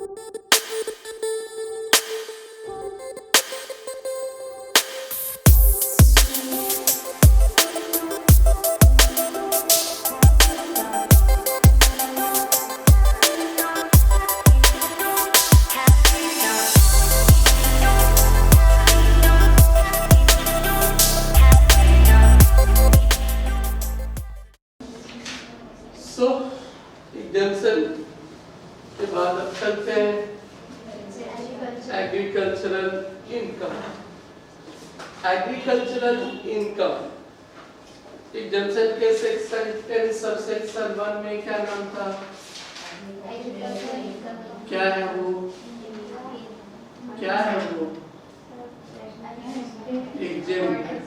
So example के बाद अब चलते हैं agricultural income. Agricultural income example के सेक्शन 10 सबसेक्शन 1 में क्या नाम था? क्या है वो? क्या है वो? एग्जाम्पल।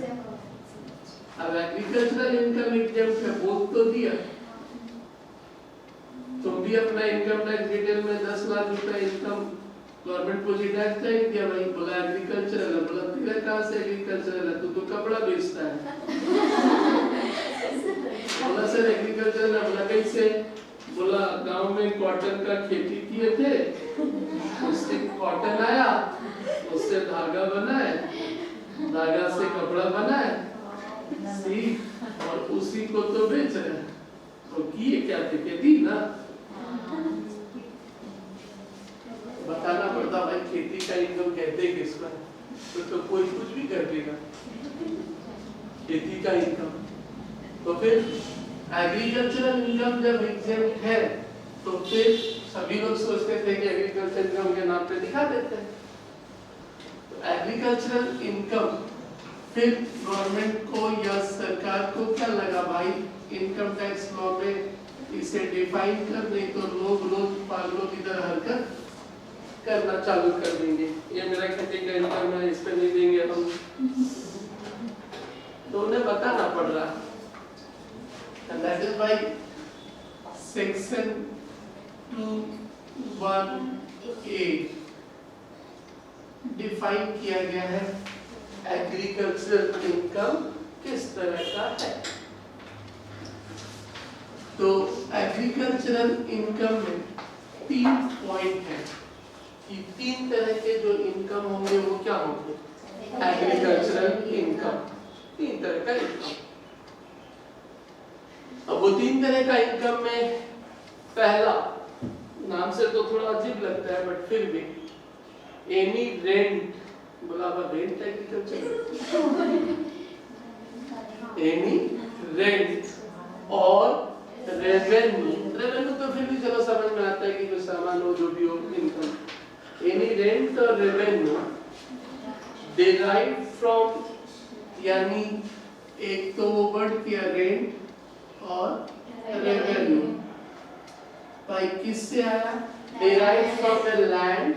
अब एग्रीकल्चरल इनकम एग्जाम्पल है, बोल तो दिया। तुम भी अपना इनकम टैक्स डिटेल में 10 लाख रुपए इनकम गवर्नमेंट को टैक्स चाहिए दिया भाई, बोला एग्रीकल्चरल है, बोला तेरा कहाँ से एग्रीकल्चरल है, तू तो कपड़ा बेचता है। बोला सर एग्रीकल्चरल है, बोला कैसे? बोला गांव में कॉटन का खेती किए थे, उससे कॉटन आया, उससे धागा बनाए, धागा से कपड़ा बनाए, और उसी को तो बेच रहे हैं। तो किए क्या थे? खेती ना। बताना पड़ता भाई खेती का इनकम कहते किसको? तो कोई कुछ भी कर देगा खेती का इनकम। तो फिर एग्रीकल्चरल इनकम जब एग्जेम्प्ट है तो फिर सभी लोग सोचते थे कि एग्रीकल्चर इनकम के नाम पे दिखा देते हैं। तो एग्रीकल्चरल इनकम फिर गवर्नमेंट को या सरकार को क्या लगा भाई, इनकम टैक्स लॉ में इसे डिफाइन कर, नहीं तो लोग पागलों की तरह हरकत करना चालू कर देंगे। ये मेरा खेती का इनकम है, इस पे नहीं देंगे हम, तो उन्हें बताना पड़ रहा। And that is why section 2(1)(a) define किया गया है एग्रीकल्चरल इनकम किस तरह का है। तो एग्रीकल्चरल इनकम में 3 पॉइंट है कि 3 तरह के जो इनकम होंगे वो क्या होंगे? एग्रीकल्चरल इनकम, 3 तरह का इनकम। अब वो 3 तरह का इनकम में पहला, नाम से तो थोड़ा अजीब लगता है बट फिर भी, एनी रेंट, बोला रेंट एग्रीकल्चर, एनी रेंट और रेवेन्यू तो फिर भी चलो समझ में आता है कि जो सामान हो जो भी हो इनकम। एनी रेंट और रेवेन्यू डिराइव फ्रॉम, यानी एक तो वो वर्ड किया रेंट और रेवेन्यू, भाई किससे आया? Derive from the land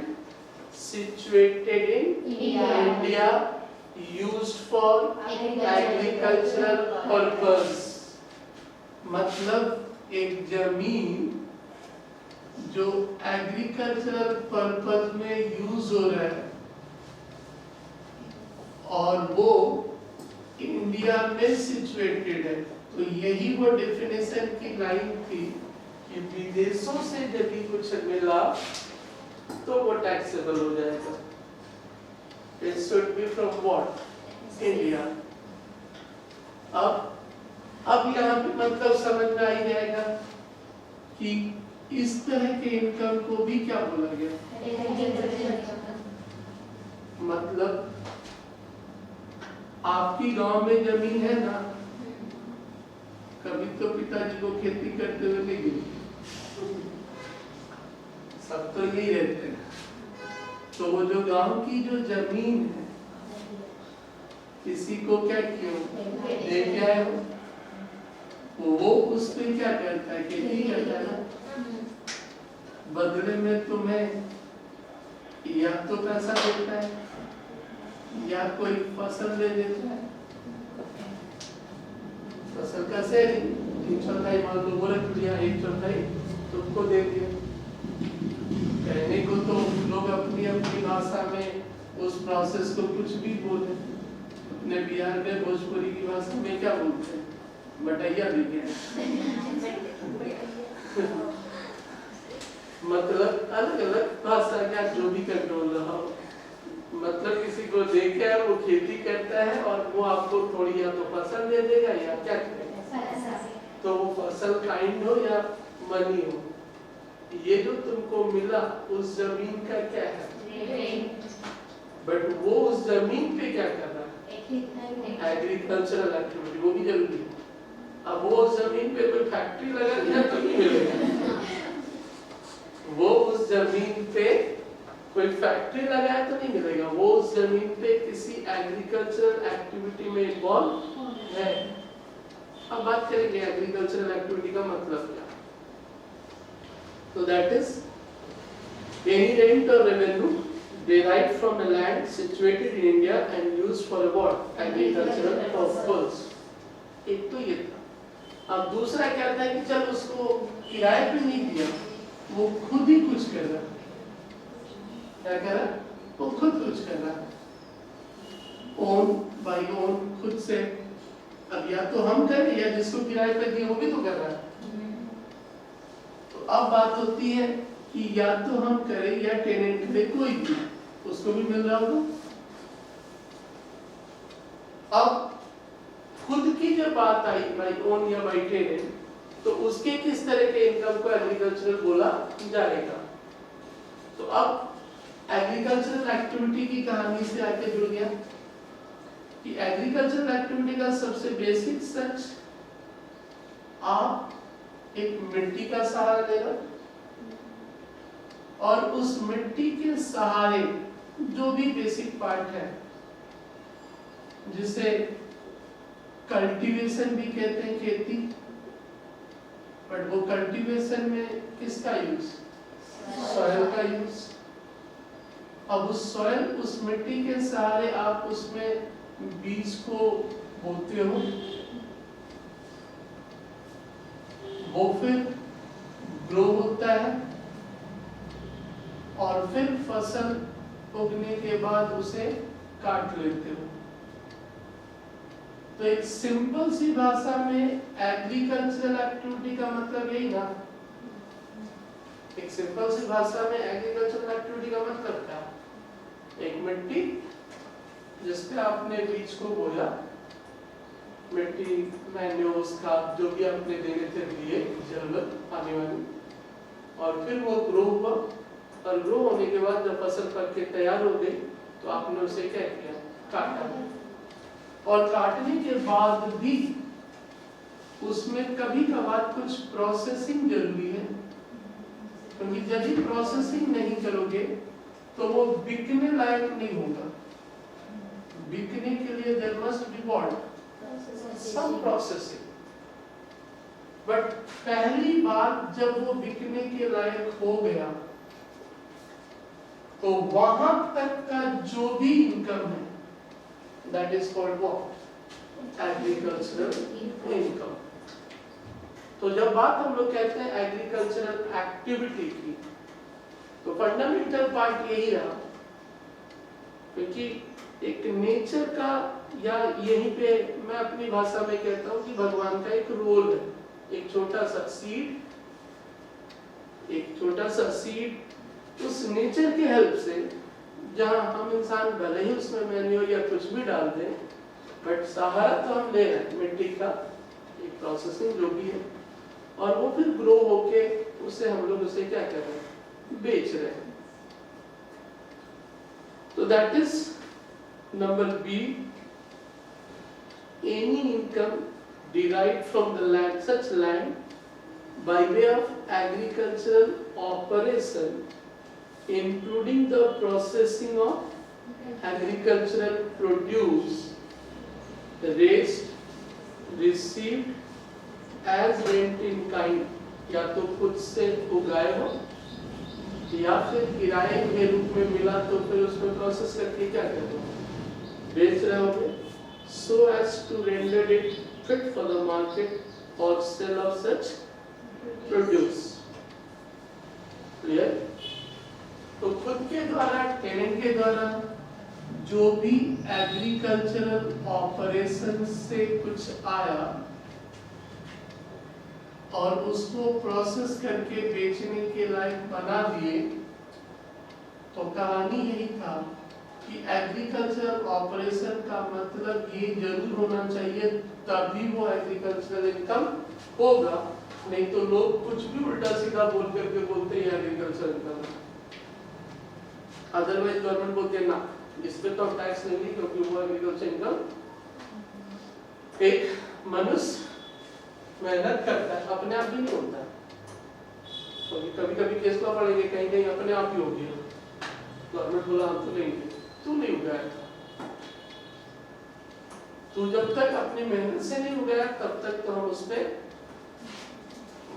situated in India used for agricultural purpose। मतलब एक जमीन जो एग्रीकल्चरल पर्पस में यूज हो रहा है और वो इंडिया में सिचुएटेड है। तो यही वो डेफिनेशन की लाइन थी कि विदेशों से जब भी कुछ मिला तो वो टैक्सेबल हो जाएगा। It should be from what? India। अब यहाँ पे मतलब समझ में आ ही जाएगा कि इस तरह के इनकम को भी क्या बोला गया? मतलब आपकी गांव में जमीन है ना, कभी तो पिताजी को खेती करते हुए नहीं देखी, सब तो यही रहते हैं। तो वो जो गांव की जो जमीन है, किसी को क्या क्यों दे क्या है, वो उस पे क्या करता है? खेती करता है। बदले में तुम्हें या तो पैसा देता है या कोई फसल दे देता है। फसल का शेयरिंग 3/4 मान लो वो रख लिया, 1/4 तुमको दे दिया। कहने को तो लोग अपनी अपनी भाषा में उस प्रोसेस को कुछ भी बोले। अपने बिहार में भोजपुरी की भाषा में क्या बोलते हैं? बटैया भी क्या है। मतलब अलग अलग भाषा का जो भी कंट्रोल रहा हो, मतलब किसी को देखे है वो खेती करता है और वो आपको थोड़ी या तो फसल दे देगा या क्या करेगा, तो वो फसल काइंड हो या मनी हो, ये जो तुमको मिला उस जमीन का क्या है, बट वो उस जमीन पे क्या कर रहा है, एग्रीकल्चरल एक्टिविटी, वो भी जरूरी है। अब वो उस जमीन पे कोई फैक्ट्री लगा दिया तो नहीं मिलेगा, वो उस जमीन पे कोई फैक्ट्री लगाया तो नहीं मिलेगा, वो उस जमीन पे किसी एग्रीकल्चरल एक्टिविटी में इन्वॉल्व है। अब बात करेंगे एग्रीकल्चरल एक्टिविटी का मतलब क्या। तो दैट इज एनी रेंट और revenue derived from a land situated in India and used for what agricultural purpose। एक तो ये था। अब दूसरा क्या था कि चल उसको किराए पे नहीं दिया, वो खुद ही कुछ कर रहा, क्या कर रहा, वो खुद कुछ कर रहा, ओन बाई ओन, खुद से। अब या तो हम करें या जिसको किराए पे दिए वो भी तो कर रहा है। तो अब बात होती है कि या तो हम करें या टेनेंट पे कोई भी उसको भी मिल रहा होगा। अब खुद की जब बात आई बाई ओन या बाई टेनेंट, तो उसके किस तरह के इनकम को एग्रीकल्चरल बोला जाएगा। तो अब एग्रीकल्चरल एक्टिविटी की कहानी से आके जुड़ गया कि एग्रीकल्चरल एक्टिविटी का सबसे बेसिक सच, आप एक मिट्टी का सहारा लेना और उस मिट्टी के सहारे जो भी बेसिक पार्ट है, जिसे कल्टीवेशन भी कहते हैं, खेती, बट वो कल्टीवेशन में किसका यूज, सॉइल का यूज। अब उस सॉइल, उस मिट्टी के सहारे आप उसमें बीज को बोते हो, वो फिर ग्रो होता है और फिर फसल उगने के बाद उसे काट लेते हो। तो एक सिंपल सी भाषा में एग्रीकल्चरल एक्टिविटी का मतलब यही ना, एक सिंपल सी भाषा में एग्रीकल्चरल एक्टिविटी का मतलब क्या, एक मिट्टी जिसपे आपने बीज को बोया, मिट्टी मैन्योर्स खाद जो भी आपने देने थे दिए, जरूरत पानी वाली, और फिर वो ग्रो हुआ, और ग्रो होने के बाद जब फसल पक के तैयार हो गई तो आपने उसे क्या किया, काटा, और काटने के बाद भी उसमें कभी कभार कुछ प्रोसेसिंग जरूरी है, क्योंकि यदि प्रोसेसिंग नहीं करोगे तो वो बिकने लायक नहीं होगा। बिकने के लिए there must be what, some processing. But पहली बार जब वो बिकने के लायक हो गया तो वहां तक का जो भी इनकम है, that is called what, agricultural income. तो जब बात हम लोग कहते हैं एग्रीकल्चरल एक्टिविटी की, तो फंडामेंटल पार्ट यही रहा, क्योंकि एक नेचर का, या यहीं पे मैं अपनी भाषा में कहता हूँ कि भगवान का एक रोल है, एक छोटा सा सीड, एक छोटा सा सीड उस नेचर के हेल्प से, जहाँ हम इंसान भले ही उसमें मैन्योर या कुछ भी डाल दें, बट सहारा तो हम ले रहे हैं मिट्टी का, एक प्रोसेसिंग जो भी है, और वो फिर ग्रो होके उसे हम लोग उसे क्या कर रहे हैं, बेच रहे हैं। तो that is number B, any income derived from the land, such land by way of agricultural operation, including the processing of agricultural produce, raised, received as rent in kind, या तो खुद से उगाए हो या फिर किराए के रूप में मिला तो फिर उसमें प्रोसेस करके क्या कर रहे हो, बेच रहे होगे, so as to render it fit for the market or sale of such produce। Clear? तो खुद के द्वारा, टेनेंट के द्वारा जो भी एग्रीकल्चरल ऑपरेशन से कुछ आया, और उसको प्रोसेस करके बेचने के लायक बना दिए, तो कहानी यही था कि एग्रीकल्चर ऑपरेशन का मतलब ये जरूर होना चाहिए, तभी वो एग्रीकल्चरल इनकम होगा, नहीं तो लोग कुछ भी उल्टा सीधा बोल करके बोलते हैं एग्रीकल्चर इनकम। अदरवाइज गवर्नमेंट बोलते हैं ना, इस पे तो टैक्स नहीं दी क्योंकि वो एग्रीकल्चर इनकम। एक मनुष्य मेहनत करता है, अपने आप भी नहीं होता, कभी कभी केस में पड़ेंगे, कहीं कहीं अपने आप ही हो गया, गवर्नमेंट बोला हम तो लेंगे, तू नहीं उगाया था, तू जब तक अपनी मेहनत से नहीं उगाया तब तक तो हम उस पे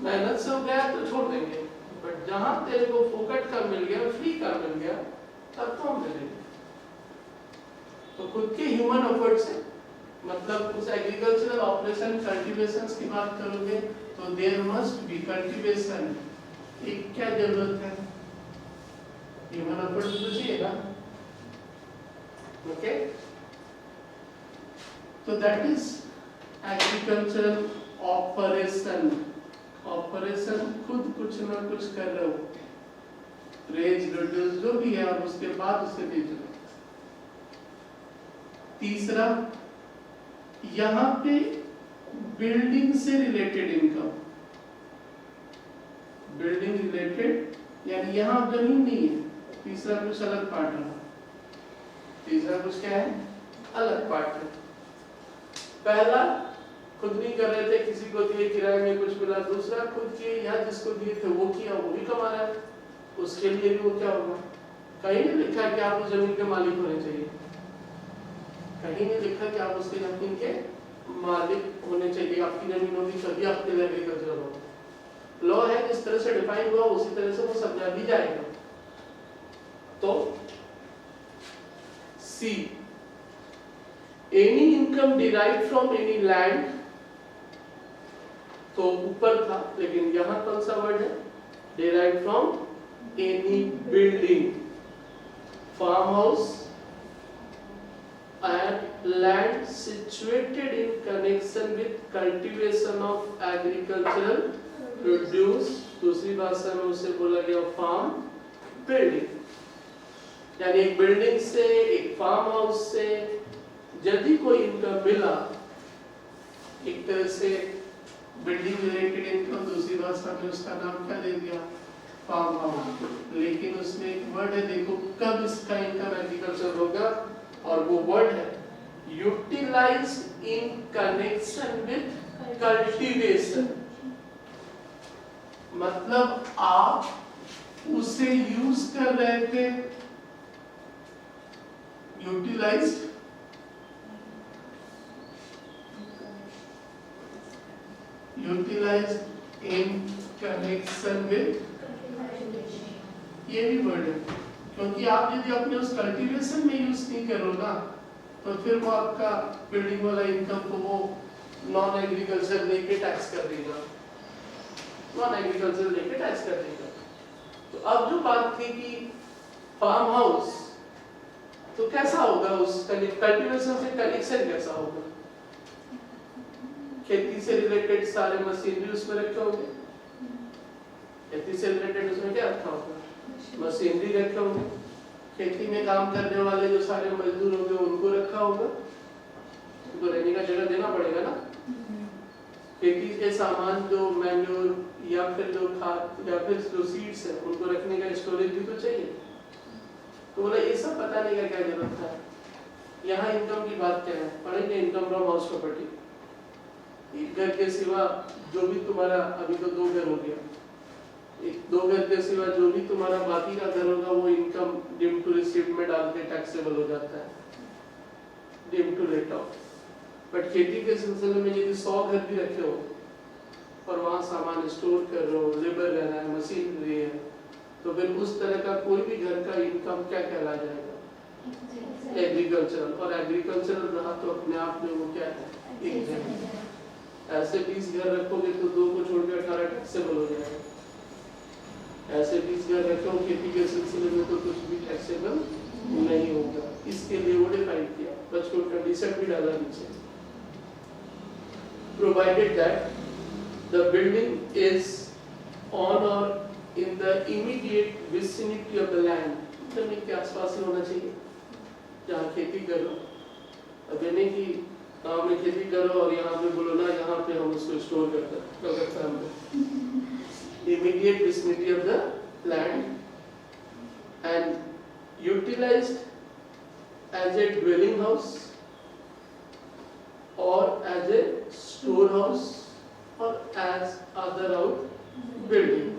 मेहनत से उगाया तो छोड़ देंगे, बट जहां तेरे को फोकट का मिल गया, फ्री का मिल गया, तब तो हम ले लेंगे। तो खुद के ह्यूमन एफर्ट से, मतलब उस एग्रीकल्चरल ऑपरेशन कल्टीवेशंस की बात करोगे तो देयर मस्ट बी कल्टीवेशन। एक क्या जरूरत है, ह्यूमन एफर्ट तो चाहिए ना, ओके। तो that is agricultural operation. Operation खुद कुछ ना कुछ कर रहे हो, रेज रिड्यूस जो भी है, और उसके बाद उसे बेच रहे हो। तीसरा, यहाँ पे बिल्डिंग से रिलेटेड इनकम, बिल्डिंग रिलेटेड, यानी यहाँ जमीन नहीं है, तीसरा कुछ अलग पार्ट रहा, तीसरा कुछ क्या है, अलग पार्ट है। पहला खुद नहीं कर रहे थे, किसी को दिए किराए में कुछ मिला, दूसरा खुद किए या जिसको दिए थे वो किया, वो भी कमा रहा है, उसके लिए भी वो क्या होगा, कहीं नहीं लिखा है कि आप उस जमीन के मालिक होने चाहिए, कहीं नहीं लिखा कि आप उसके जमीन के मालिक होने चाहिए, आपकी जमीन होगी तभी आपके लिए एग्रीकल्चर होगा। लॉ है जिस तरह से डिफाइन हुआ उसी तरह से वो समझा भी जाएगा। तो C, any income derived from any land, तो ऊपर था, लेकिन यहां कौन सा वर्ड है, derived from any building, farm house and land situated in connection with cultivation of agricultural produce, दूसरी भाषा में उसे बोला गया फार्म बिल्डिंग, यानी एक बिल्डिंग से, एक फार्म हाउस से यदि कोई इनकम मिला, एक तरह से बिल्डिंग रिलेटेड इनकम, दूसरी भाषा में उसका नाम क्या दे दिया, फार्म हाउस, लेकिन उसमें एक वर्ड है, देखो कब इसका इनकम एग्रीकल्चर होगा, और वो वर्ड है utilise in connection with cultivation, मतलब आप उसे यूज कर रहे थे, यूटिलाइज इन कनेक्शन विद, ये भी वर्ड है, क्योंकि आप यदि अपने उस कल्टीवेशन में यूज नहीं करो ना, तो फिर वो आपका बिल्डिंग वाला इनकम को वो नॉन एग्रीकल्चर लेके टैक्स कर देगा, नॉन एग्रीकल्चर लेके टैक्स कर देगा। तो अब जो बात थी कि फार्म हाउस, तो कैसा होगा, उस कल्टीवेशन से कनेक्शन कैसा होगा, खेती से रिलेटेड सारे मशीनरी उसमें रखे होंगे, खेती से रिलेटेड उसमें क्या रखा होगा, मशीनरी रखे होंगे, खेती में काम करने वाले जो सारे मजदूर होंगे उनको रखा होगा, उनको रहने का जगह देना पड़ेगा ना, खेती के सामान जो मैन्योर या फिर जो खाद या फिर जो सीड्स है उनको रखने का स्टोरेज भी तो चाहिए, तो बोला ये सब पता नहीं का क्या जरूरत है। यहाँ इनकम की बात क्या है, पढ़ेंगे इनकम फ्रॉम हाउस प्रॉपर्टी, एक घर के सिवा जो भी तुम्हारा, अभी तो 2 घर हो गया, एक 2 घर के सिवा जो भी तुम्हारा बाकी का घर होगा वो इनकम डिम टू रिसीव्ड में डाल के टैक्सेबल हो जाता है, deem to rate of. But खेती के सिलसिले में यदि 100 घर भी रखे हो और वहाँ सामान स्टोर कर रहे हो, लेबर रहना है, मशीनरी है, तो फिर उस तरह का कोई भी घर का इनकम क्या कहला जाएगा, एग्रीकल्चरल, और एग्रीकल्चरल रहा तो अपने आप में वो क्या है, एक घर। ऐसे 20 घर रखोगे तो 2 को छोड़कर 18 टैक्सेबल हो जाएगा, ऐसे 20 घर रखो खेती के सिलसिले में तो कुछ भी टैक्सेबल नहीं होगा। इसके लिए वो डिफाइन किया, बच्चों कंडीशन भी डाला नीचे, provided that the building is on or in the immediate vicinity of the land, जमीन के आसपास ही होना चाहिए जहाँ खेती करो। अब ये नहीं कि गाँव में खेती करो और यहाँ पे बोलो ना यहाँ पे हम उसको स्टोर करते हैं। Immediate vicinity of the land and utilized as a dwelling house or as a storehouse or as other out building,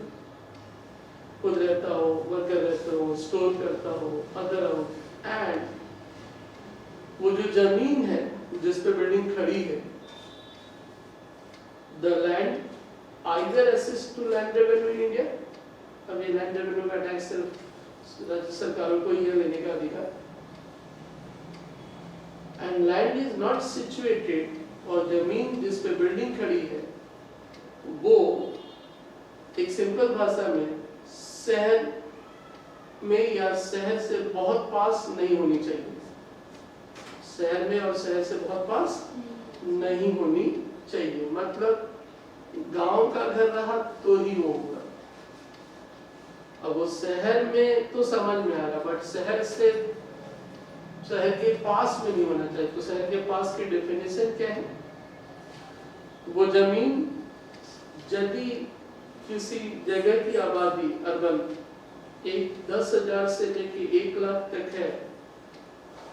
खुद रहता हो, वर्कर रहता हो, स्टोर करता हो, अदर आउट, एंड वो जो जमीन है जिस पे बिल्डिंग खड़ी है, the land either assessed to land revenue in India, अब ये लैंड रेवेन्यू का टैक्स सिर्फ राज्य सरकारों को ही लेने का अधिकार, and land is not situated, और जमीन जिस पे बिल्डिंग खड़ी है वो एक सिंपल भाषा में शहर में या शहर से बहुत पास नहीं होनी चाहिए, शहर में और शहर से बहुत पास नहीं होनी चाहिए, मतलब गांव का घर रहा तो ही वो होगा। अब वो शहर में तो समझ में आ रहा, बट शहर के पास में नहीं होना चाहिए। तो शहर के पास की डेफिनेशन क्या है? वो जमीन यदि किसी जगह की आबादी अर्बन 10,000 से लेके 1 लाख तक है,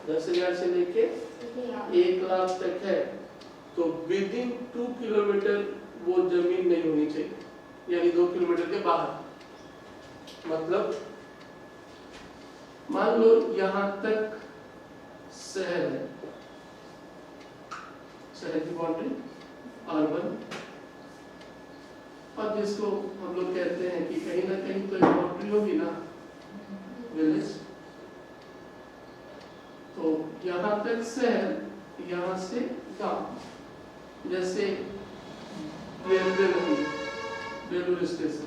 10,000 से लेके 1 लाख तक है, तो विदिन 2 किलोमीटर वो जमीन नहीं होनी चाहिए, यानी 2 किलोमीटर के बाहर। मतलब मान लो यहाँ तक शहर है, शहर की बाउंड्री अर्बन, और जिसको हम लोग कहते हैं कि कहीं ना कहीं तो बाउंड्री होगी ना विलेज, तो यहाँ तक शहर, यहाँ से गांव। जैसे रेलवे नहीं, बेलूर स्टेशन,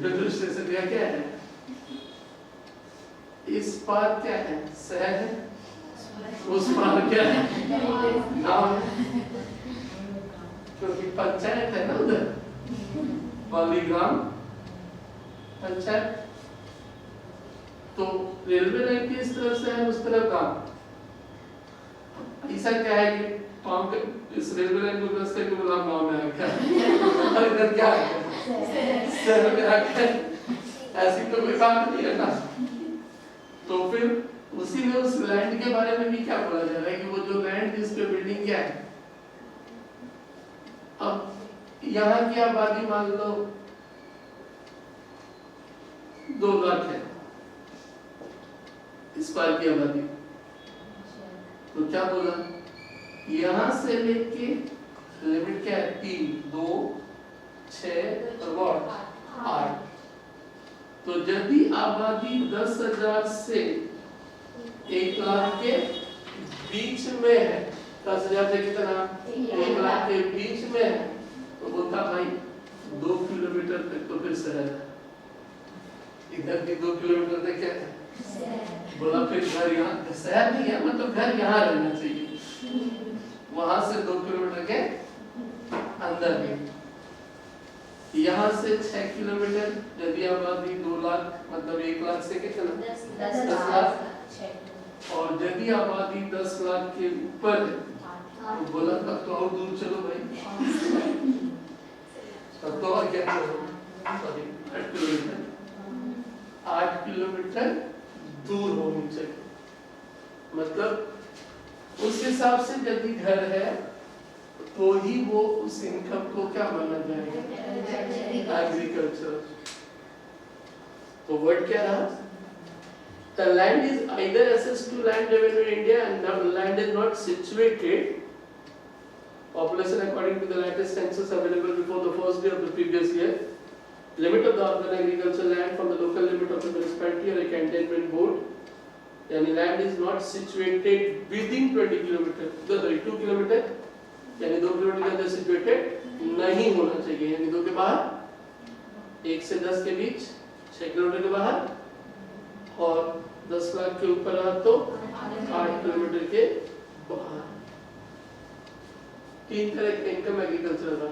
बेलूर स्टेशन का क्या है? इस पार क्या है? शहर है, उस पार क्या है? गांव है, क्योंकि पंचायत है ना उधर, पॉलीग्राम पंचायत। तो रेलवे लाइन की इस तरफ से है, उस तरफ गांव। ऐसा क्या है कि इस रेलवे लाइन को रास्ते को गुलाम गांव में आ गया और इधर क्या है? शहर में आ गया। ऐसी तो कोई बात नहीं है ना। तो फिर उसी में उस लैंड के बारे में भी क्या बोला जा रहा है कि वो जो लैंड जिस पे बिल्डिंग क्या है, अब यहाँ की आबादी मान लो 2 लाख है, इस पार की आबादी, तो क्या बोला? यहाँ से लेके लिमिट क्या है? 3, 2, 6 और 8। तो यदि आबादी 10,000 से 1 लाख के बीच में है, 10,000 से कितना? 1 लाख के बीच में है, तो बोलता भाई 2 किलोमीटर तक तो फिर शहर है, इधर भी 2 किलोमीटर तक क्या है? बोला फिर घर यहाँ, शहर नहीं है, मतलब घर यहाँ रहना चाहिए, वहां से 2 किलोमीटर के अंदर है। यहाँ से 6 किलोमीटर, यदि आबादी 2 लाख, मतलब 1 लाख से कितना? 10 लाख। और यदि आबादी 10 लाख के ऊपर है, तो बोला तब तो और दूर चलो भाई, तब तो और क्या चलो, 8 किलोमीटर, 8 किलोमीटर दूर होनी चाहिए। मतलब उस हिसाब से यदि घर है तो ही वो उस इनकम को क्या माना जाएगा? एग्रीकल्चर। तो वर्ड क्या रहा? The land is either assessed to land revenue in India and the land is not situated. Population according to the latest census available before the first day of the previous year. Limit of the urban agricultural land from the local limit of the municipality or a cantonment board. यानी land is not situated within 20 kilometer, sorry 2 kilometer, यानी 2 kilometre के अंदर situated नहीं होना चाहिए, यानी 2 के बाहर, 1 से 10 के बीच, 6 किलोमीटर के बाहर, और 10 लाख के ऊपर रहा तो 8 किलोमीटर के बाहर। तीन तरह के इनकम एग्रीकल्चर का।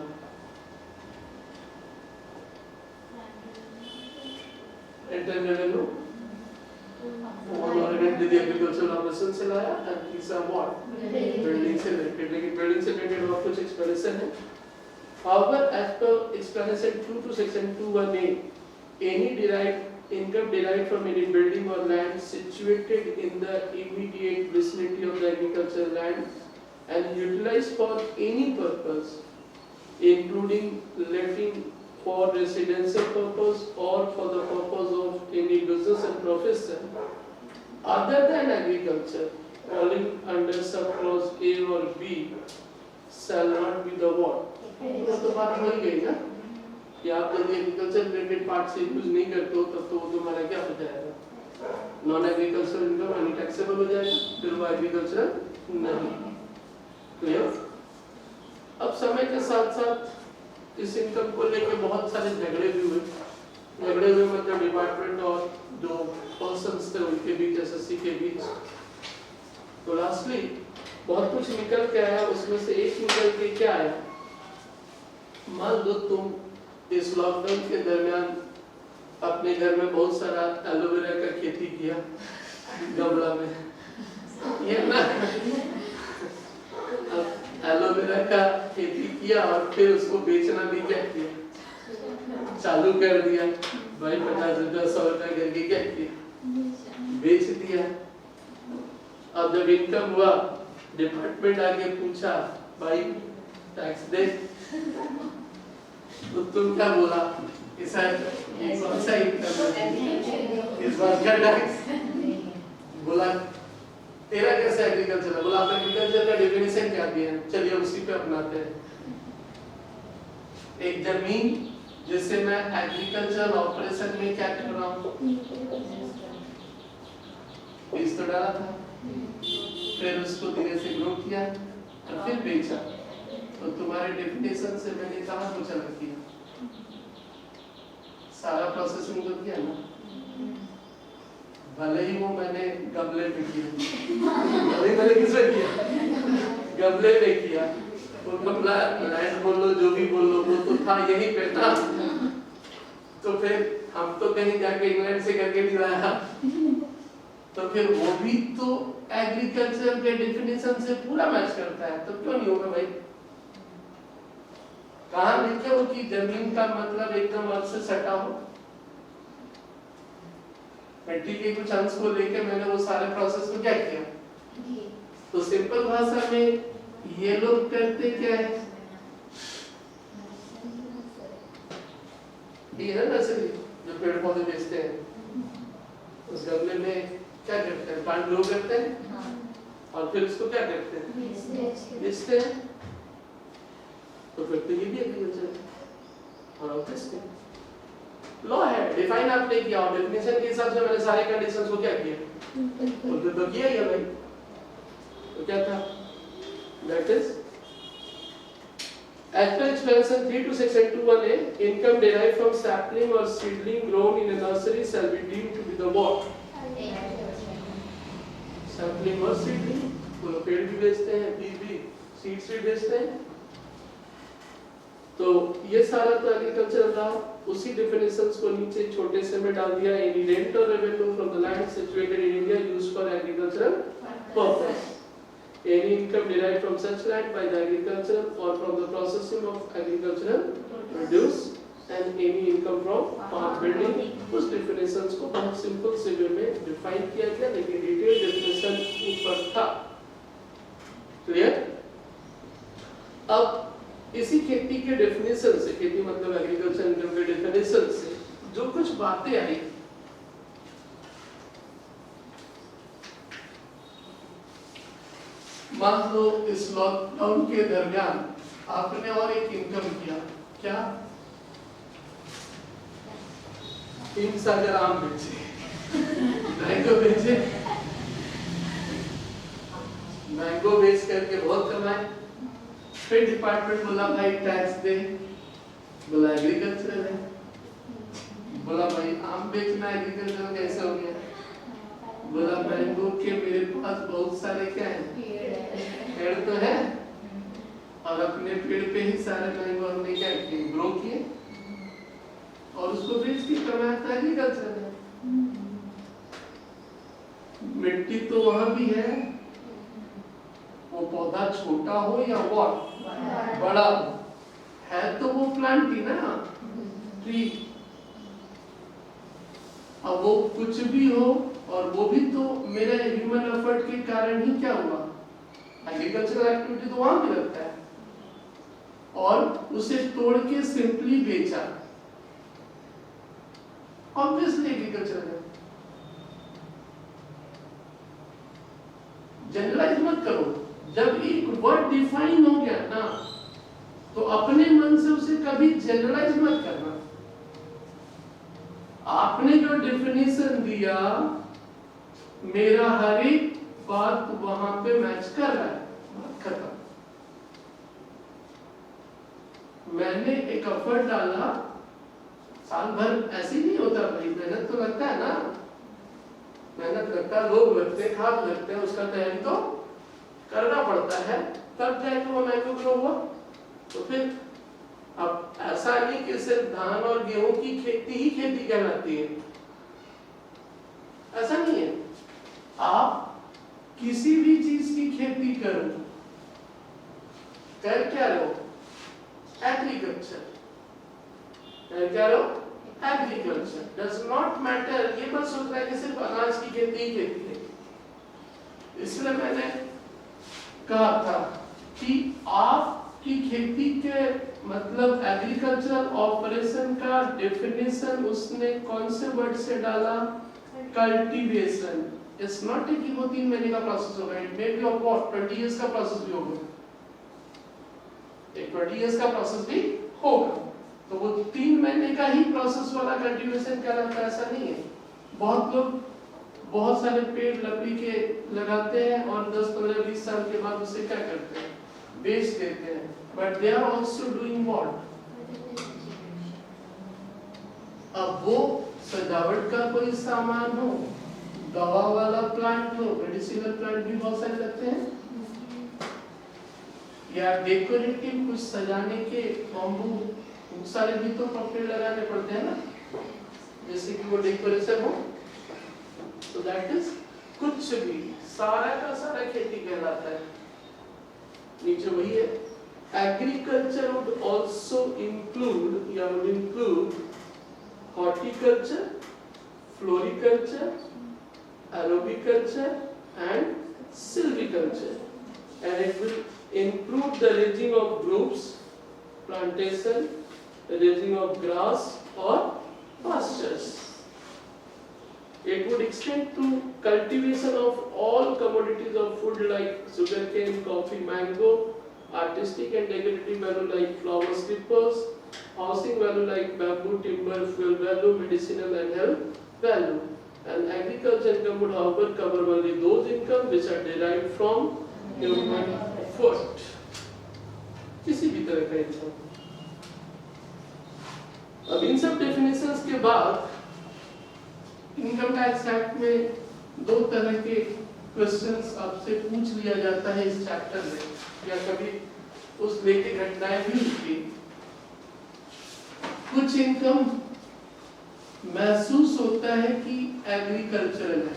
Internal revenue organise the agricultural operation से लाया, और तीसरा व्हाट बिल्डिंग से रिलेटेड, लेकिन बिल्डिंग से रिलेटेड और कुछ एक्सप्लेनेशन है। However, as per explanation 2 to section 2(1)(a), any derived income derived from any building or land situated in the immediate vicinity of the agricultural land and utilized for any purpose, including letting for residential purpose or for the purpose of any business and profession other than agriculture, falling under subclause A or B, shall not be the what? तो बात हो गई ना कि आप यदि agriculture related part से use नहीं करते हो तब तो वो तुम्हारा क्या हो जाएगा, नॉन एग्रीकल्चर इनकम यानी टैक्सेबल हो जाएगा, फिर वो एग्रीकल्चर नहीं। क्लियर? अब समय के साथ साथ इस इनकम को लेकर बहुत सारे झगड़े भी हुए मतलब डिपार्टमेंट और जो पर्संस थे उनके बीच, एसएससी के बीच। तो लास्टली बहुत कुछ निकल के आया, उसमें से एक निकल के क्या आया, मान लो तुम इस लॉकडाउन के दरमियान अपने घर में बहुत सारा एलोवेरा का खेती किया गमला में, ये ना एलोवेरा का खेती किया और फिर उसको बेचना भी क्या किया, चालू कर दिया भाई, 50 रुपया 100 रुपया करके क्या किया, बेच दिया। अब जब इनकम हुआ डिपार्टमेंट आके पूछा भाई टैक्स दे, तो तुम क्या बोला कि सर ये कौन सा इनकम है, इस बात का टैक्स बोला, तेरा कैसा एग्रीकल्चर है, बोला आप एग्रीकल्चर का डेफिनेशन क्या दिया है, चलिए उसी पे अपनाते हैं। एक जमीन जिससे मैं एग्रीकल्चर ऑपरेशन में क्या कर रहा हूँ, बीज तो डाला था, फिर उसको धीरे से ग्रो किया और फिर बेचा, तो तुम्हारे डेफिनेशन से मैंने कहाँ को चला किया, सारा प्रोसेसिंग तो किया ना, भले ही वो मैंने गमले में किया, भले किसमें किया, गमले में किया, वो गमला लैंड बोल लो जो भी बोल लो वो तो था यही पे ना, तो फिर हम तो कहीं जाके इंग्लैंड से करके नहीं लाया, तो फिर वो भी तो एग्रीकल्चर के डेफिनेशन से पूरा मैच करता है, तो क्यों नहीं होगा भाई। कहाँ लिखे हो कि जमीन का मतलब एकदम अर्थ से सटा हो, मिट्टी के कुछ अंश को लेके मैंने वो सारे प्रोसेस को क्या किया, तो सिंपल भाषा में ये लोग करते क्या है, ये ना नर्सरी जो पेड़ पौधे बेचते हैं, उस गमले में क्या करते हैं, प्लांट ग्रो करते हैं और फिर उसको क्या करते हैं, बेचते हैं, तो फिर तो ये भी एग्रीकल्चर और ऑब्वियसली लॉ है, डिफाइन आपने किया और डेफिनेशन के हिसाब से मैंने सारे कंडीशंस को क्या किया, तो किया ही है भाई, तो क्या था, that is as per explanation 3 to section 2(1)(a), income derived from sapling or seedling grown in a nursery shall be deemed to be the what, sapling और seedling, वो पेड़ भी बेचते हैं, बीज भी सीड्स भी बेचते हैं, तो ये सारा तो एग्रीकल्चर रहा। उसी डेफिनेशंस को नीचे छोटे से में डाल दिया, एनी रेंट और revenue from the land situated in India used for agricultural purpose, any income derived from such land by the agriculture or from the processing of agricultural produce and any income from farm building, उस definitions को बहुत simple से वे में define किया गया, लेकिन detailed definition ऊपर था, clear? अब इसी खेती के definition से, खेती मतलब agriculture income के definition से जो कुछ बातें आई, मान लो इस लॉकडाउन के दरमियान आपने और एक इनकम किया, क्या, 3 सागर आम बेचे, मैंगो बेचे, मैंगो बेच करके बहुत कमाए, फिर डिपार्टमेंट बोला भाई टैक्स दे, बोला एग्रीकल्चर है, बोला भाई आम बेचना एग्रीकल्चर कैसे हो गया, बोला मैंगो के मेरे पास बहुत सारे क्या है, पेड़ तो है, और अपने पेड़ पे ही सारे मैंगो हमने क्या किए, ग्रो किए और उसको बेच के कमाया था एग्रीकल्चर है। मिट्टी तो वहां भी है, वो पौधा छोटा हो या बड़ा हो, है तो वो प्लांट ही ना, ट्री। अब वो कुछ भी हो, और वो भी तो मेरे ह्यूमन एफर्ट के कारण ही क्या हुआ, एग्रीकल्चरल एक्टिविटी तो वहां भी लगता है, और उसे तोड़ के सिंपली बेचा, ऑब्वियसली एग्रीकल्चर है। जनरलाइज मत करो, जब एक वर्ड डिफाइन हो गया ना तो अपने मन से उसे कभी जनरलाइज मत करना। आपने जो डेफिनेशन दिया, मेरा हर एक बात वहां पे मैच कर रहा है, खत्म। मैंने एक एफर्ट डाला, साल भर ऐसे ही नहीं होता भाई, मेहनत तो लगता है ना, मेहनत लगता है, लोग लगते हैं, खाद लगते हैं, उसका तैयारी तो करना पड़ता है, तब जाके वो मैंगो ग्रो हुआ। तो फिर अब ऐसा नहीं कि सिर्फ धान और गेहूं की खेती ही खेती कहलाती है, ऐसा नहीं है। आप किसी भी चीज की खेती करो, कर क्या रहो, एग्रीकल्चर, कर क्या रहो, एग्रीकल्चर। डज नॉट मैटर, ये मत सोचना है कि सिर्फ अनाज की खेती ही खेती है। इसलिए मैंने कहा था कि आपकी खेती के मतलब एग्रीकल्चरल ऑपरेशन का डेफिनेशन उसने कौन से वर्ड से डाला, कल्टीवेशन। इट्स नॉट कि वो 3 महीने का प्रोसेस होगा, it may be of 20 years का प्रोसेस भी होगा, एक 20 इयर्स का प्रोसेस भी होगा। तो वो 3 महीने का ही प्रोसेस वाला कल्टीवेशन कहलाता है, ऐसा नहीं है। बहुत लोग बहुत सारे पेड़ लकड़ी के लगाते हैं और 10, 15, 20 साल के बाद उसे क्या करते हैं, बेच देते हैं। But they are also doing what, अब वो सजावट का कोई सामान हो, दवा वाला प्लांट हो, मेडिसिनल प्लांट भी बहुत सारे लगते हैं, या डेकोरेटिव कुछ सजाने के बाम्बू सारे भी तो पेड़ लगाने पड़ते हैं ना, जैसे कि वो डेकोरेशन हो। तो दैट इज कुछ भी, सारा का सारा खेती कहलाता है। नीचे वही है, एग्रीकल्चर वुड आल्सो इंक्लूड या would include horticulture, floriculture, arboriculture and silviculture, and it will include the raising of groups, plantation, raising of grass or pastures. It would extend to cultivation of all commodities of food like sugarcane, coffee, mango, artistic and decorative value like flower slippers, housing value like bamboo, timber, fuel value, medicinal and health value. And agriculture income would however cover only those income which are derived from human effort. किसी भी तरह का income। अब इन सब definitions के बाद income tax act में 2 तरह के क्वेश्चंस आपसे पूछ लिया जाता है इस चैप्टर में, या कभी उस लेके घटनाएं भी होती। कुछ इनकम महसूस होता है कि एग्रीकल्चरल है,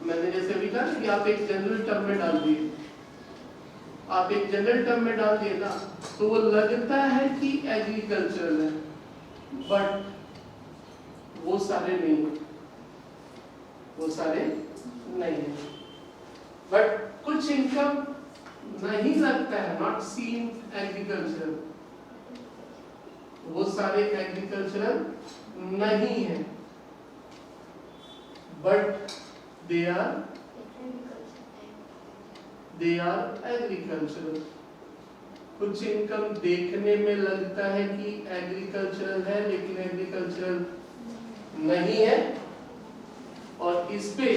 मैंने जैसे अभी कहा कि आप एक जनरल टर्म में डाल दिए, आप एक जनरल टर्म में डाल दिए ना, तो वो लगता है कि एग्रीकल्चरल है, बट वो सारे नहीं है, वो सारे नहीं है। बट कुछ इनकम नहीं लगता है, नॉट सीन एग्रीकल्चरल, वो सारे एग्रीकल्चरल नहीं है, बट दे आर एग्रीकल्चरल। कुछ इनकम देखने में लगता है कि एग्रीकल्चरल है लेकिन एग्रीकल्चरल नहीं है, और इस पे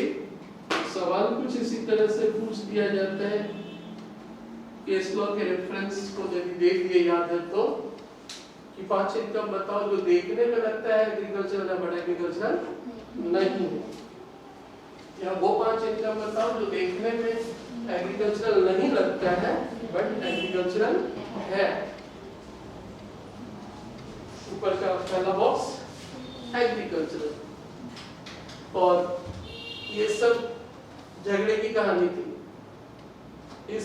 सवाल कुछ इसी तरह से पूछ दिया जाता है, केस लॉ के रेफरेंस को यदि देख लिए याद है तो, कि 5 इनकम बताओ जो देखने में लगता है एग्रीकल्चरल है बट एग्रीकल्चरल नहीं है। या वो 5 इनकम बताओ जो देखने में एग्रीकल्चरल नहीं लगता है बट एग्रीकल्चरल है। ऊपर का पहला बॉक्स एग्रीकल्चरल, और ये सब झगड़े की कहानी थी। इस